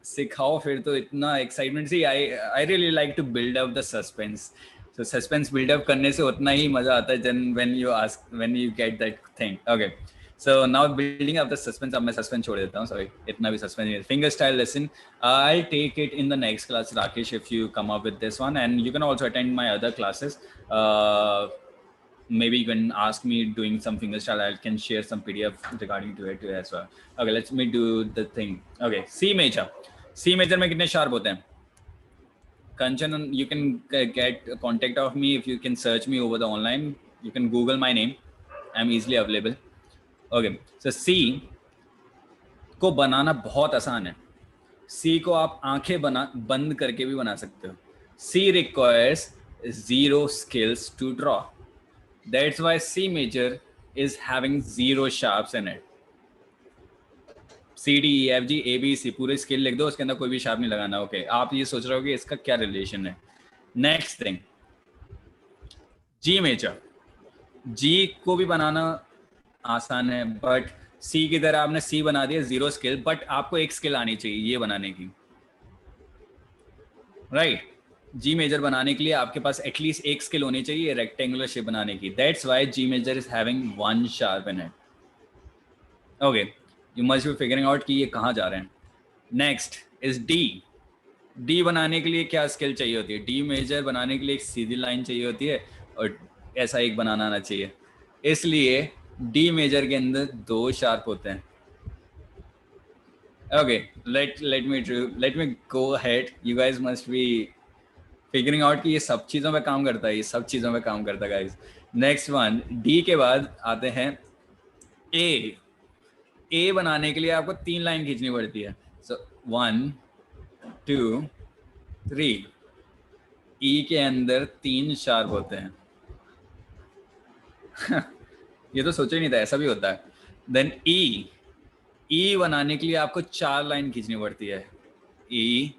सिखाओ फिर तो इतना excitement. See I really like to build up the suspense. So suspense build up करने से उतना ही मजा आता है when you get that thing. Okay, so now building up the suspense. अब मैं सस्पेंस छोड़ देता हूँ, सॉरी, इतना भी सस्पेंस नहीं है. Finger style lesson, I take it in the next class, Rakesh, if you come up with this one, and you can also attend my other classes. Maybe you can ask me doing some finger style. I can share some PDF regarding to it as well. Okay, let's me do the thing. Okay, C major. C major में कितने sharp होते हैं? Kanchan, you can get contact of me if you can search me over the online. You can Google my name. I'm easily available. Okay, so C को बनाना बहुत आसान है. C को आप आंखें बंद करके भी बना सकते हो. C requires 0 skills to draw. That's why C major is having 0 sharps in it. C, D, E, F, G, A, B, C पूरे स्केल लिख दो, उसके अंदर कोई भी शार्प नहीं लगाना. ओके, आप ये सोच रहे हो कि इसका क्या रिलेशन है. Next thing, G major. G को भी बनाना आसान है, बट C की तरह आपने C बना दिया 0 स्किल, बट आपको एक स्किल आनी चाहिए ये बनाने की, राइट? G मेजर बनाने के लिए आपके पास एटलीस्ट एक स्किल होनी चाहिए रेक्टेंगुलर शेप बनाने की. That's why G major is having 1 sharp in it. Okay, you must be figuring out कि ये कहाँ जा रहे हैं. Next is D. D बनाने के लिए क्या स्किल चाहिए होती है? D मेजर बनाने के लिए एक सीधी लाइन चाहिए होती है और ऐसा एक बनाना आना चाहिए. इसलिए D मेजर के अंदर 2 शार्प होते हैं. Okay, let me go ahead. You guys must be figuring out कि ये सब चीज़ों पे काम करता है, ये सब चीज़ों पे काम करता है गाइस. नेक्स्ट वन, D के बाद आते हैं A. A बनाने के लिए आपको 3 लाइन खींचनी पड़ती है. सो 1 2 3. E के अंदर 3 शार्प होते हैं. ये तो सोचा ही नहीं था ऐसा भी होता है. देन E बनाने के लिए आपको 4 लाइन खींचनी पड़ती है. E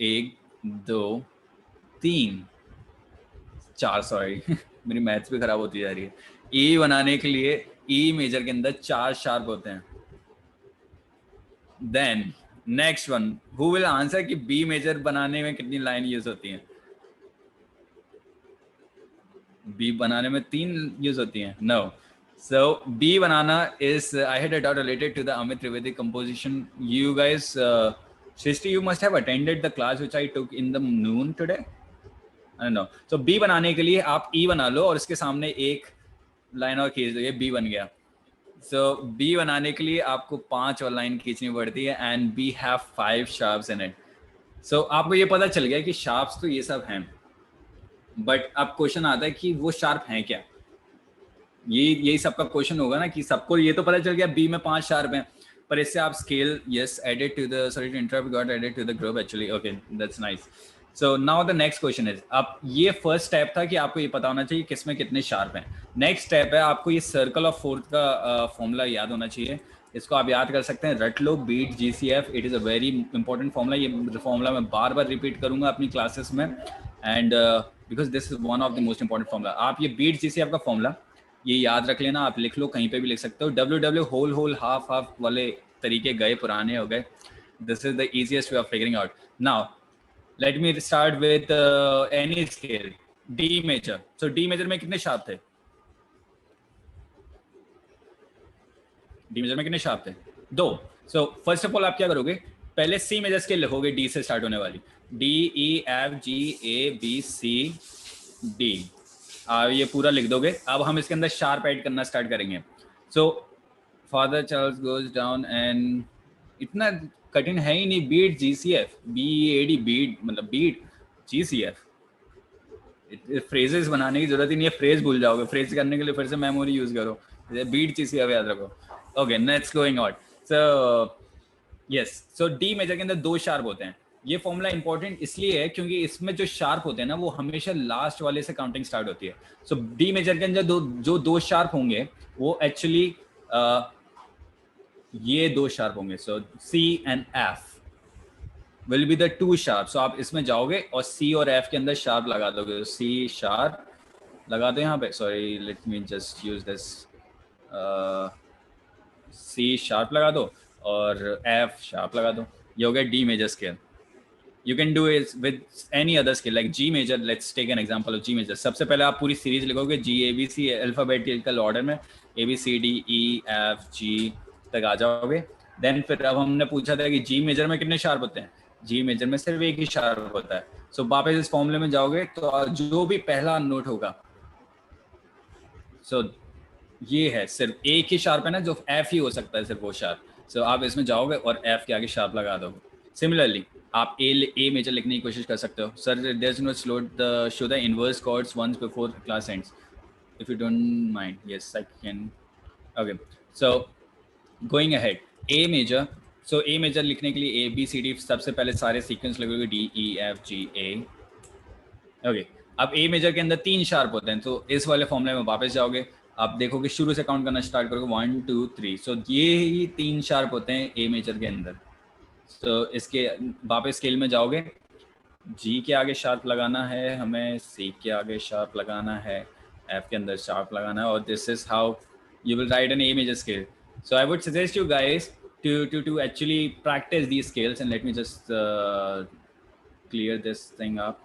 1 2 3 4, सॉरी मेरी मैथ्स भी खराब होती जा रही है. E बनाने के लिए E मेजर के अंदर 4 शार्प होते हैं. Then next one, who will answer कि B मेजर बनाने में कितनी लाइन यूज होती हैं? B बनाने में 3 यूज होती हैं. No. So B banana is I had a doubt related to the Amit Trivedi composition. You guys, Shrishti, you must have attended the class which I took in the noon today. I don't know. So B बनाने के लिए आप E बना लो और इसके सामने एक line और खींच दो, ये B बन गया. So B बनाने के लिए आपको 5 और लाइन खींचनी पड़ती है and B have 5 sharps in it. So आपको ये पता चल गया कि sharps तो ये सब हैं, but अब क्वेश्चन आता है कि वो शार्प हैं क्या? यही सबका क्वेश्चन होगा ना कि सबको ये तो पता चल गया B में 5 शार्प हैं, पर इससे आप scale yes added to the sorry to interrupt got added to the group actually. Okay, that's nice. So now the next question is, अब ये फर्स्ट स्टेप था कि आपको ये पता होना चाहिए किस में कितने शार्प हैं. नेक्स्ट स्टेप है आपको ये सर्कल ऑफ फोर्थ का फॉर्मूला याद होना चाहिए. इसको आप याद कर सकते हैं, रट लो, beat GCF. It is a very important formula. ये फॉर्मूला मैं बार बार रिपीट करूंगा अपनी क्लासेस में, and because this is one of the most important formula. आप ये बीट GCF का फॉर्मूला ये याद रख लेना, आप लिख लो, कहीं पे भी लिख सकते हो. WW होल हाफ वाले तरीके गए, पुराने हो गए. This is the easiest way of figuring out. Now let me start with any scale. D major. सो D मेजर में कितने शार्प थे? D मेजर में कितने शार्प थे? 2. सो फर्स्ट ऑफ ऑल आप क्या करोगे, पहले C मेजर स्केल लिखोगे, D से स्टार्ट होने वाली. D E F G A B C D. ये पूरा लिख दोगे. अब हम इसके अंदर शार्प ऐड करना स्टार्ट करेंगे. So father Charles goes down and इतना कठिन है ही नहीं. बीट GCF, BEAD, बीट मतलब बीट GCF. फ्रेजेस बनाने की जरूरत ही नहीं है, फ्रेज भूल जाओगे. फ्रेज करने के लिए फिर से मेमोरी यूज करो, बीट GCF याद रखो. Okay, next going out. So yes, so D major के अंदर 2 शार्प होते हैं. ये फॉर्मूला इंपॉर्टेंट इसलिए है क्योंकि इसमें जो शार्प होते हैं ना वो हमेशा लास्ट वाले से काउंटिंग स्टार्ट होती है. सो D मेजर के अंदर जो 2 शार्प होंगे वो एक्चुअली ये 2 शार्प होंगे. So C and F. Will be the 2 sharp. So आप इसमें जाओगे और C और F के अंदर शार्प लगा दोगे. C शार्प लगा दो यहाँ पे. Sorry, late me just use this. C sharp लगा दो और F शार्प लगा दो. ये हो गया D major scale. You can do it with any other scale like G major. Let's take an example of G major. सबसे पहले आप पूरी सीरीज लिखोगे G A B C alphabetical order में A B C D E F G तक आ जाओगे. Then फिर अब हमने पूछा था कि G मेजर में कितने शार्प होते हैं. G मेजर में सिर्फ एक ही शार्प होता है. सो वापस इस फॉर्मूले में जाओगे तो जो भी पहला नोट होगा, सो ये है सिर्फ एक ही शार्प है ना, जो F ही हो सकता है सिर्फ वो शार्प. सो आप इसमें जाओगे और F के आगे शार्प लगा दो. सिमिलरली आप ए मेजर लिखने की कोशिश कर सकते हो. Sir there is no slow the show the inverse chords once before class ends if you don't mind. Yes I can. Okay, so going ahead A major. So A major लिखने के लिए ए B C D सबसे पहले सारे sequence लगोगे D E F G ए. Okay, अब ए major के अंदर 3 शार्प होते हैं. तो इस वाले फॉर्मूले में वापस जाओगे, आप देखोगे शुरू से काउंट करना स्टार्ट करोगे 1 2 3. सो ये ही 3 शार्प होते हैं ए मेजर के अंदर. तो इसके वापस स्केल में जाओगे, G के आगे शार्प लगाना है हमें, C के आगे शार्प लगाना है, F के अंदर शार्प लगाना है. और this is how you will write an A major scale. So I would suggest you guys to actually practice these scales, and let me just clear this thing up.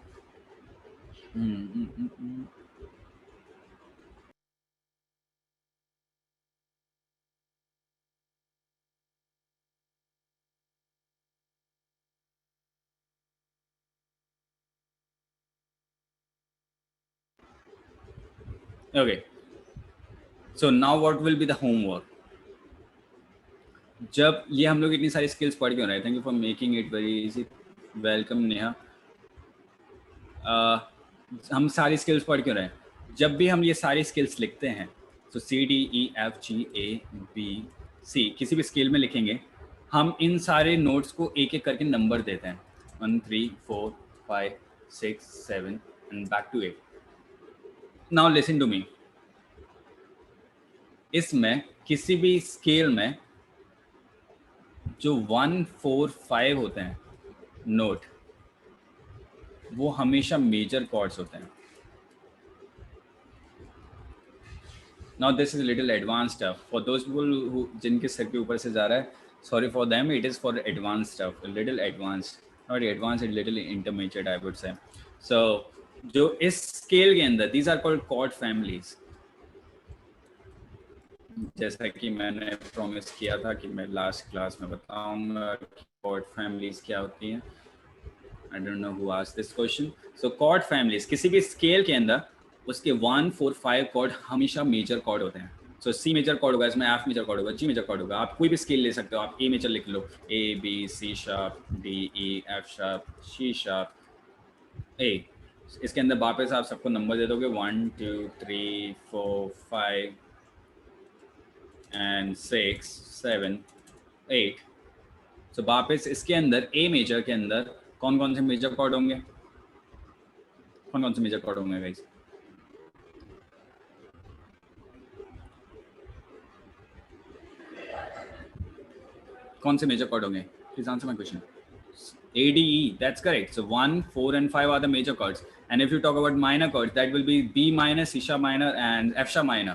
Okay, so now what will be the homework? जब ये हम लोग इतनी सारी skills पढ़ क्यों रहे हैं? Thank you for making it very easy. Welcome Neha. हम सारी स्किल्स पढ़ क्यों रहे हैं? जब भी हम ये सारी स्किल्स लिखते हैं तो C D E F G A B C किसी भी स्केल में लिखेंगे, हम इन सारे नोट्स को एक एक करके नंबर देते हैं. 1 3 4 5 6 7 and back to 8. Now listen to me. इसमें किसी भी स्केल में जो 1 4 5 होते हैं नोट, वो हमेशा मेजर कॉर्ड्स होते हैं. Now this is little advance stuff for those people जिनके सिर के ऊपर से जा रहा है. Sorry for them, it is for advance stuff, little advance, not advance, it little intermediate I would say. So जो इस स्केल के अंदर, these are called chord families. जैसा कि मैंने प्रॉमिस किया था कि मैं लास्ट क्लास में बताऊंगा कॉर्ड फैमिलीज क्या होती हैं. I don't know who asked this question. So chord families किसी भी स्केल के अंदर उसके 1 4 5 कॉर्ड हमेशा मेजर कॉर्ड होते हैं. सो सी मेजर कॉर्ड होगा, इसमें एफ मेजर कॉर्ड होगा, जी मेजर कॉर्ड होगा. आप कोई भी स्केल ले सकते हो. आप ए मेजर लिख लो, A B C sharp D E F sharp C sharp A. इसके अंदर वापस आप सबको नंबर दे दोगे 1 2 3 4 5 and 6 7 8. सो वापस इसके अंदर ए मेजर के अंदर कौन कौन से मेजर कॉर्ड होंगे? कौन कौन से मेजर कॉर्ड होंगे गाइस? कौन से मेजर कॉर्ड होंगे? Please answer my question. A D E, that's correct. So 1 4 and 5 are the major chords, and if you talk about minor chords, that will be B minor, C sharp minor and F sharp minor.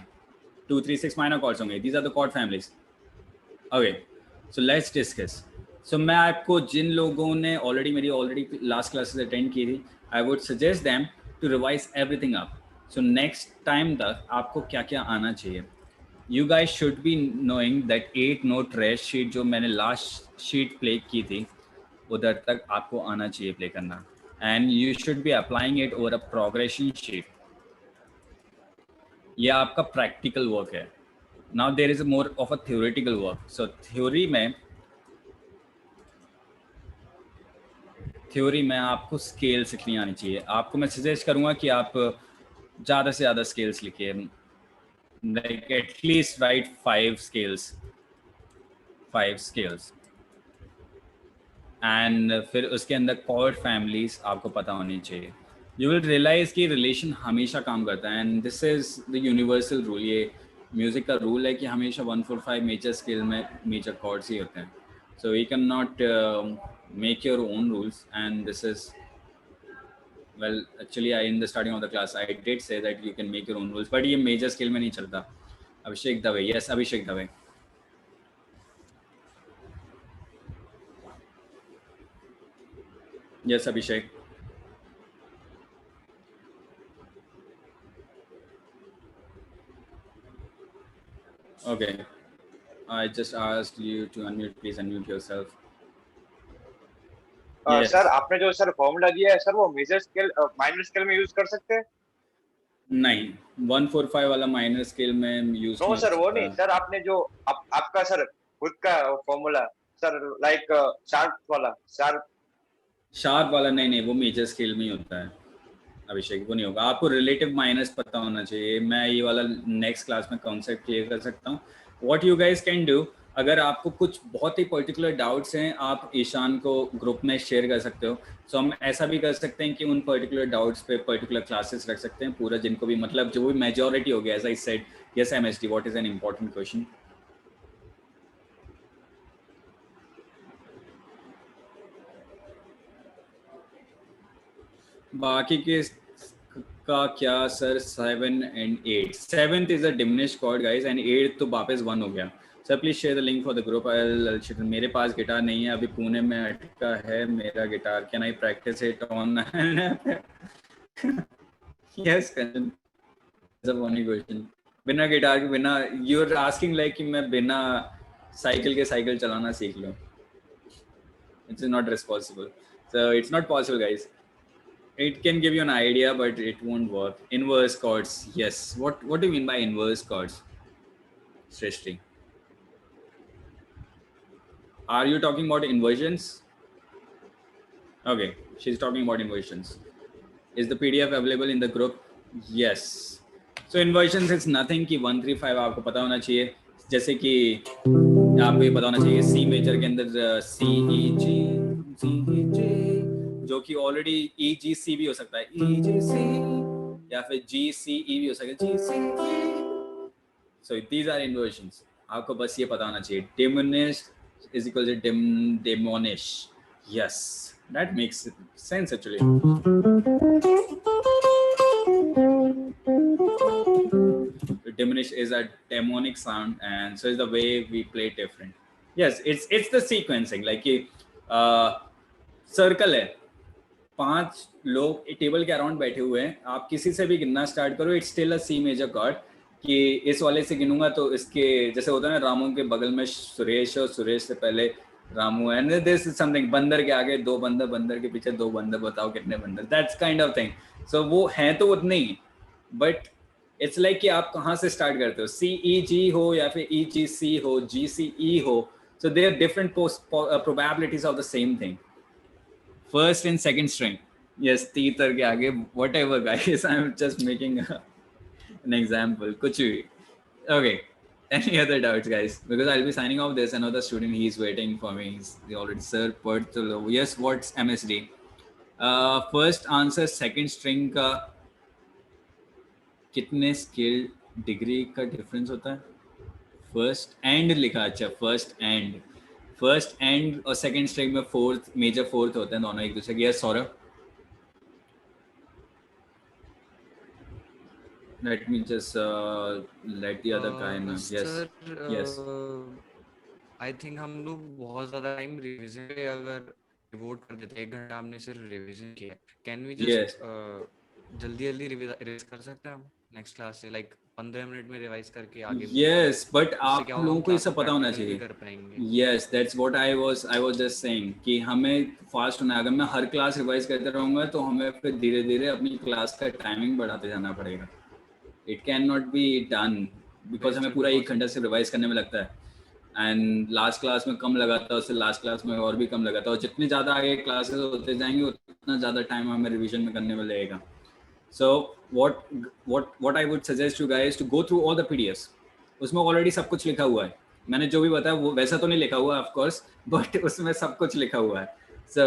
2 3 6 minor chords होंगे. These are the chord families. Okay, so let's discuss. So मैं आपको जिन लोगों ने already last classes attend की थी, I would suggest them to revise everything up. So next time तक आपको क्या क्या आना चाहिए? You guys should be knowing that 8 note rest sheet जो मैंने last sheet play की थी, उधर तक आपको आना चाहिए प्ले करना. And you should be applying it over a progression sheet. ये आपका practical work है. Now there is more of a theoretical work. So theory में आपको स्केल्स लिखनी आनी चाहिए. आपको मैं सजेस्ट करूँगा कि आप ज़्यादा से ज़्यादा स्केल्स लिखिए. Like at least write 5 scales. And फिर उसके अंदर कॉर्ड फैमिलीज आपको पता होनी चाहिए. यू विल रियलाइज कि रिलेशन हमेशा काम करता है. And this is the universal rule. ये म्यूजिक का रूल है कि हमेशा 1 4 5 मेजर स्केल में मेजर कॉर्ड्स ही होते हैं. So we can not make your own rules, and this is, well, actually in the starting of the class I did say that you can make your own rules, but ये major scale में नहीं चलता. Abhishek Dave, yes, Abhishek Dave. Yes, Abhishek. Okay, I just asked you to unmute. Please unmute yourself. Yes. Sir आपने जो sir formula दिया है sir वो major scale minor scale में यूज कर सकते हैं? नहीं, 145 वाला माइनर स्केल में यूज नो सर वो नहीं सर, आपने जो आपका सर खुद का फॉर्मूला सर लाइक शार्प वाला नहीं, वो मेजर स्केल में ही होता है अभिषेक, वो नहीं होगा. आपको रिलेटिव माइनस पता होना चाहिए. मैं ये वाला नेक्स्ट क्लास में कॉन्सेप्ट क्लियर कर सकता हूँ. What you guys can do, अगर आपको कुछ बहुत ही पर्टिकुलर डाउट्स हैं आप ईशान को ग्रुप में शेयर कर सकते हो. सो हम ऐसा भी कर सकते हैं कि उन पर्टिकुलर डाउट्स पे पर्टिकुलर क्लासेस रख सकते हैं पूरा, जिनको भी मतलब जो भी मेजॉरिटी हो गया. As I said, yes MSD, what is an important question? बाकी के का क्या sir? 7 and 8. 7th is a diminished chord guys, and 8th तो वापस 1 हो गया. Sir please share the link for the group. मेरे पास गिटार नहीं है, अभी पुणे में अटका है मेरा guitar. Can I practice it on? Yes, funny question. बिना गिटार के, बिना, यू आर आस्किंग लाइक कि मैं बिना साइकिल के साइकिल चलाना सीख लूं. It's not responsible. So it's not possible guys. It can give you an idea but it won't work. Inverse chords, yes. What do you mean by inverse chords, Srishti? Are you talking about inversions? Okay, she's talking about inversions. Is the PDF available in the group? Yes. So inversions is nothing कि 135 आपको पता होना चाहिए. जैसे कि आपको ये पता होना चाहिए सी मेजर के अंदर सी ई जी, जो कि ऑलरेडी ई जी सी भी हो सकता है, ई जी सी, या फिर जी सी ई भी हो सकता है, जी सी. So these are इन्वर्जन्स. आपको बस ये पता होना चाहिए. Diminished is equal to diminish. Yes, that makes sense actually. Diminish is a demonic sound, and so is the way we play different. Yes, it's the sequencing. like कि circle है, 5 लोग table के अराउंड बैठे हुए हैं, आप किसी से भी गिनना स्टार्ट करो, it's still a C major chord. कि इस वाले से गिनूंगा तो इसके जैसे होता है ना, रामू के बगल में सुरेश और सुरेश से पहले Ramu, and this is something. बंदर के आगे 2 बंदर, बंदर के पीछे 2 बंदर, बताओ कितने बंदर. That's kind of thing. So वो हैं तो उतने ही, बट इट्स लाइक कि आप कहाँ से स्टार्ट करते हो. सी ई जी हो या फिर ई जी सी हो, जी सी ई हो. So they are different probabilities of the same thing. First and second string, yes, तीतर के आगे, whatever guys, I am just making an example. कुछ भी. Okay, any other doubts guys? Because I'll be signing off this. Another student, he's waiting for me. He's already, sir, yes, what's MSD? First answer, second string का कितने scale degree का difference होता है? First and लिखा. अच्छा, first and और second string में fourth, major fourth होते हैं दोनों एक दूसरे के. Yes Saurabh, let me just let the other guy know. Yes sir, yes. I think हम लोग बहुत ज़्यादा टाइम रिवीजन पे अगर डिवोट कर देते हैं, 1 घंटा हमने सिर्फ रिवीजन किया, कैन वी जस्ट जल्दी रिवाइज कर सकते हैं हम नेक्स्ट क्लास से, लाइक 15 मिनट में रिवाइज करके आगे. यस, बट आप लोगों को ये सब पता होना चाहिए. Yes, that's what I was just saying कि हमें फास्ट होना है. अगर मैं हर क्लास रिवाइज करते रहूँगा तो हमें फिर धीरे धीरे अपनी क्लास का टाइमिंग बढ़ाते जाना पड़ेगा. It cannot be done because हमें पूरा 1 घंटा से रिवाइज करने में लगता है, एंड लास्ट क्लास में कम लगा था, उससे लास्ट क्लास में और भी कम लगा था, और जितने ज़्यादा आगे क्लासेस होते जाएंगे उतना ज़्यादा टाइम हमें रिवीजन में करने में लगेगा. सो what I would suggest you guys to go through all the PDFs. उसमें ऑलरेडी सब कुछ लिखा हुआ है. मैंने जो भी बताया वो वैसा तो नहीं लिखा हुआ ऑफ कोर्स, बट उसमें सब कुछ लिखा हुआ है. So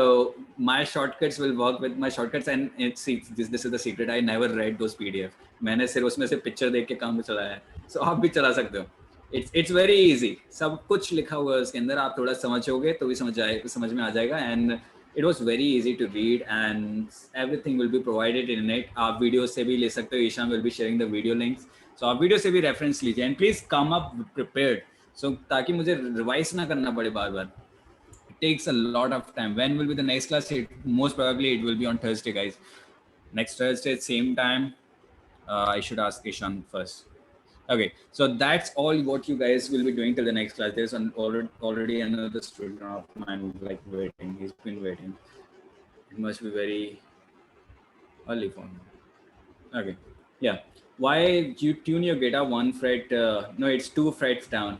my shortcuts will work with my shortcuts, and this is the secret. I never read those PDF. मैंने सिर्फ उसमें से पिक्चर देख के काम चलाया है. So आप भी चला सकते हो. it's very easy. सब कुछ लिखा हुआ है उसके अंदर, आप थोड़ा समझोगे तो भी समझ में आ जाएगा. And it was very easy to read and everything will be provided in it. आप वीडियो से भी ले सकते हो. Ishaan will be sharing the video links. So आप वीडियो से भी रेफरेंस लीजिए and please come up prepared. So ताकि मुझे रिवाइज ना करना पड़े बार बार. It takes a lot of time. When will be the next class? Most probably it will be on Thursday, guys. Next Thursday, same time. I should ask Ishan first. Okay, so that's all what you guys will be doing till the next class. There's already another student of mine like waiting. He's been waiting. It must be very early for him. Okay, yeah. Why you tune your guitar 1 fret? No, it's 2 frets down.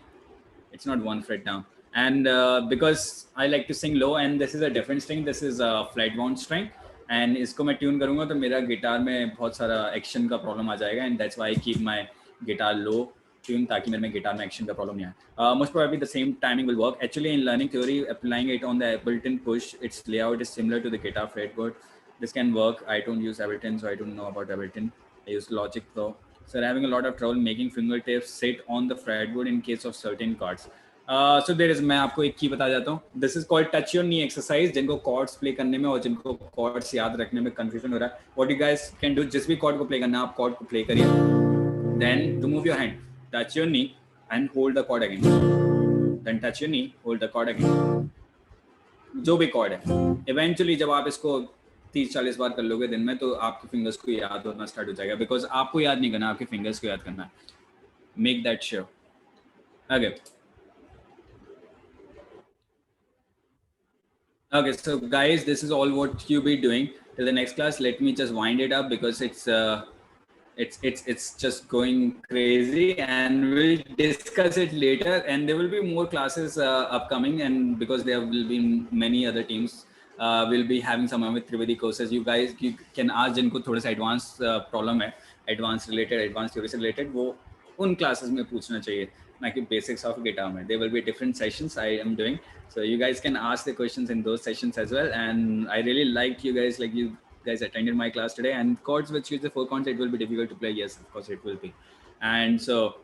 It's not 1 fret down. And because I like to sing low, and this is a different string. This is a flat wound string. And इसको मैं tune करूँगा तो मेरा guitar में बहुत सारा action का problem आ जाएगा. And that's why I keep my guitar low tune ताकि मेरे में गिटार में एक्शन का प्रॉब्लम नहीं आए. Most probably the same timing will work. Actually, in learning theory, applying it on the Ableton push, its layout is similar to the guitar fretboard. This can work. I don't use Ableton, so I don't know about Ableton. I use Logic Pro. So I'm having a lot of trouble making fingertips sit on the fretboard in case of certain chords. So there is, मैं आपको एक की बता जाता हूँ. This is called touch your knee exercise. जिनको chords play करने में और जिनको chords याद रखने में confusion हो रहा है, what you guys can do, जिस भी chord को play करना है आप chord को play करिए. Then remove your hand, touch your knee and hold the chord again. Then touch your knee, hold the chord again. जो भी chord है. Eventually जब आप इसको 30-40 बार कर लोगे दिन में तो आपके fingers को याद होना start हो जाएगा. Because आपको याद नहीं करना, आपके fingers को याद करना है. Make that sure. Okay. Okay, so guys, this is all what you'll be doing till the next class. Let me just wind it up because it's just going crazy, and we'll discuss it later. And there will be more classes upcoming, and because there will be many other teams, we'll be having some Amit Trivedi courses. You guys can ask जिनको थोड़ा सा advanced problem है, advanced theory से related, वो उन classes में पूछना चाहिए, ना कि basics of guitar में. There will be different sessions I am doing. So you guys can ask the questions in those sessions as well. And I really liked you guys, like you guys attended my class today. And chords which use the 4 chords, it will be difficult to play. Yes, of course it will be. And so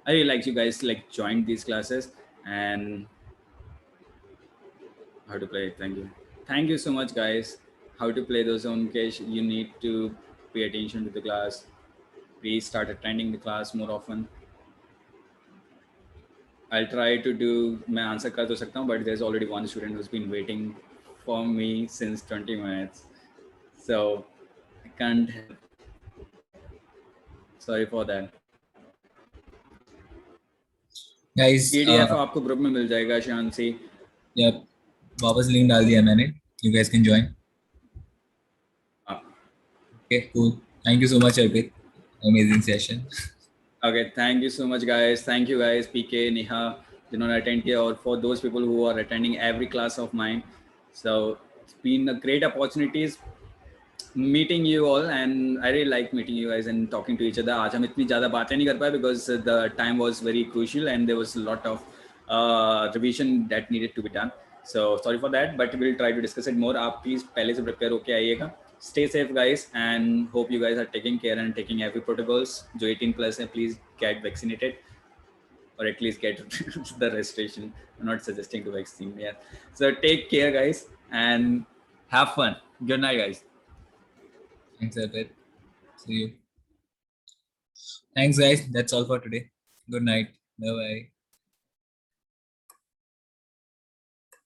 I really liked you guys like joined these classes and how to play. Thank you so much, guys. How to play those in case you need to pay attention to the class. Please start attending the class more often. I'll try to do, मैं answer कर तो सकता हूँ, but there's already one student who's been waiting for me since 20 minutes. So I can't help. Sorry for that. Guys, PDF आपको group में मिल जाएगा शांति. Yep, वापस link डाल दिया मैंने. You guys can join. Okay, cool. Thank you so much, Arpit. Amazing session. Okay, thank you so much, guys. Thank you, guys. PK, Neha, जिन्होंने attend किया, और for those people who are attending every class of mine. So it's been a great opportunities meeting you all, and I really like meeting you guys and talking to each other. आज हम इतनी ज़्यादा बातें नहीं कर पाए because the time was very crucial and there was a lot of revision that needed to be done. So sorry for that, but we'll try to discuss it more. आप please पहले से prepare होके आइएगा. Stay safe, guys, and hope you guys are taking care and taking every protocols. जो 18+ है, please get vaccinated, or at least get the registration. I'm not suggesting to vaccine. Yeah. So take care, guys, and have fun. Good night, guys. Thanks, Arpit. See you. Thanks, guys. That's all for today. Good night. Bye-bye.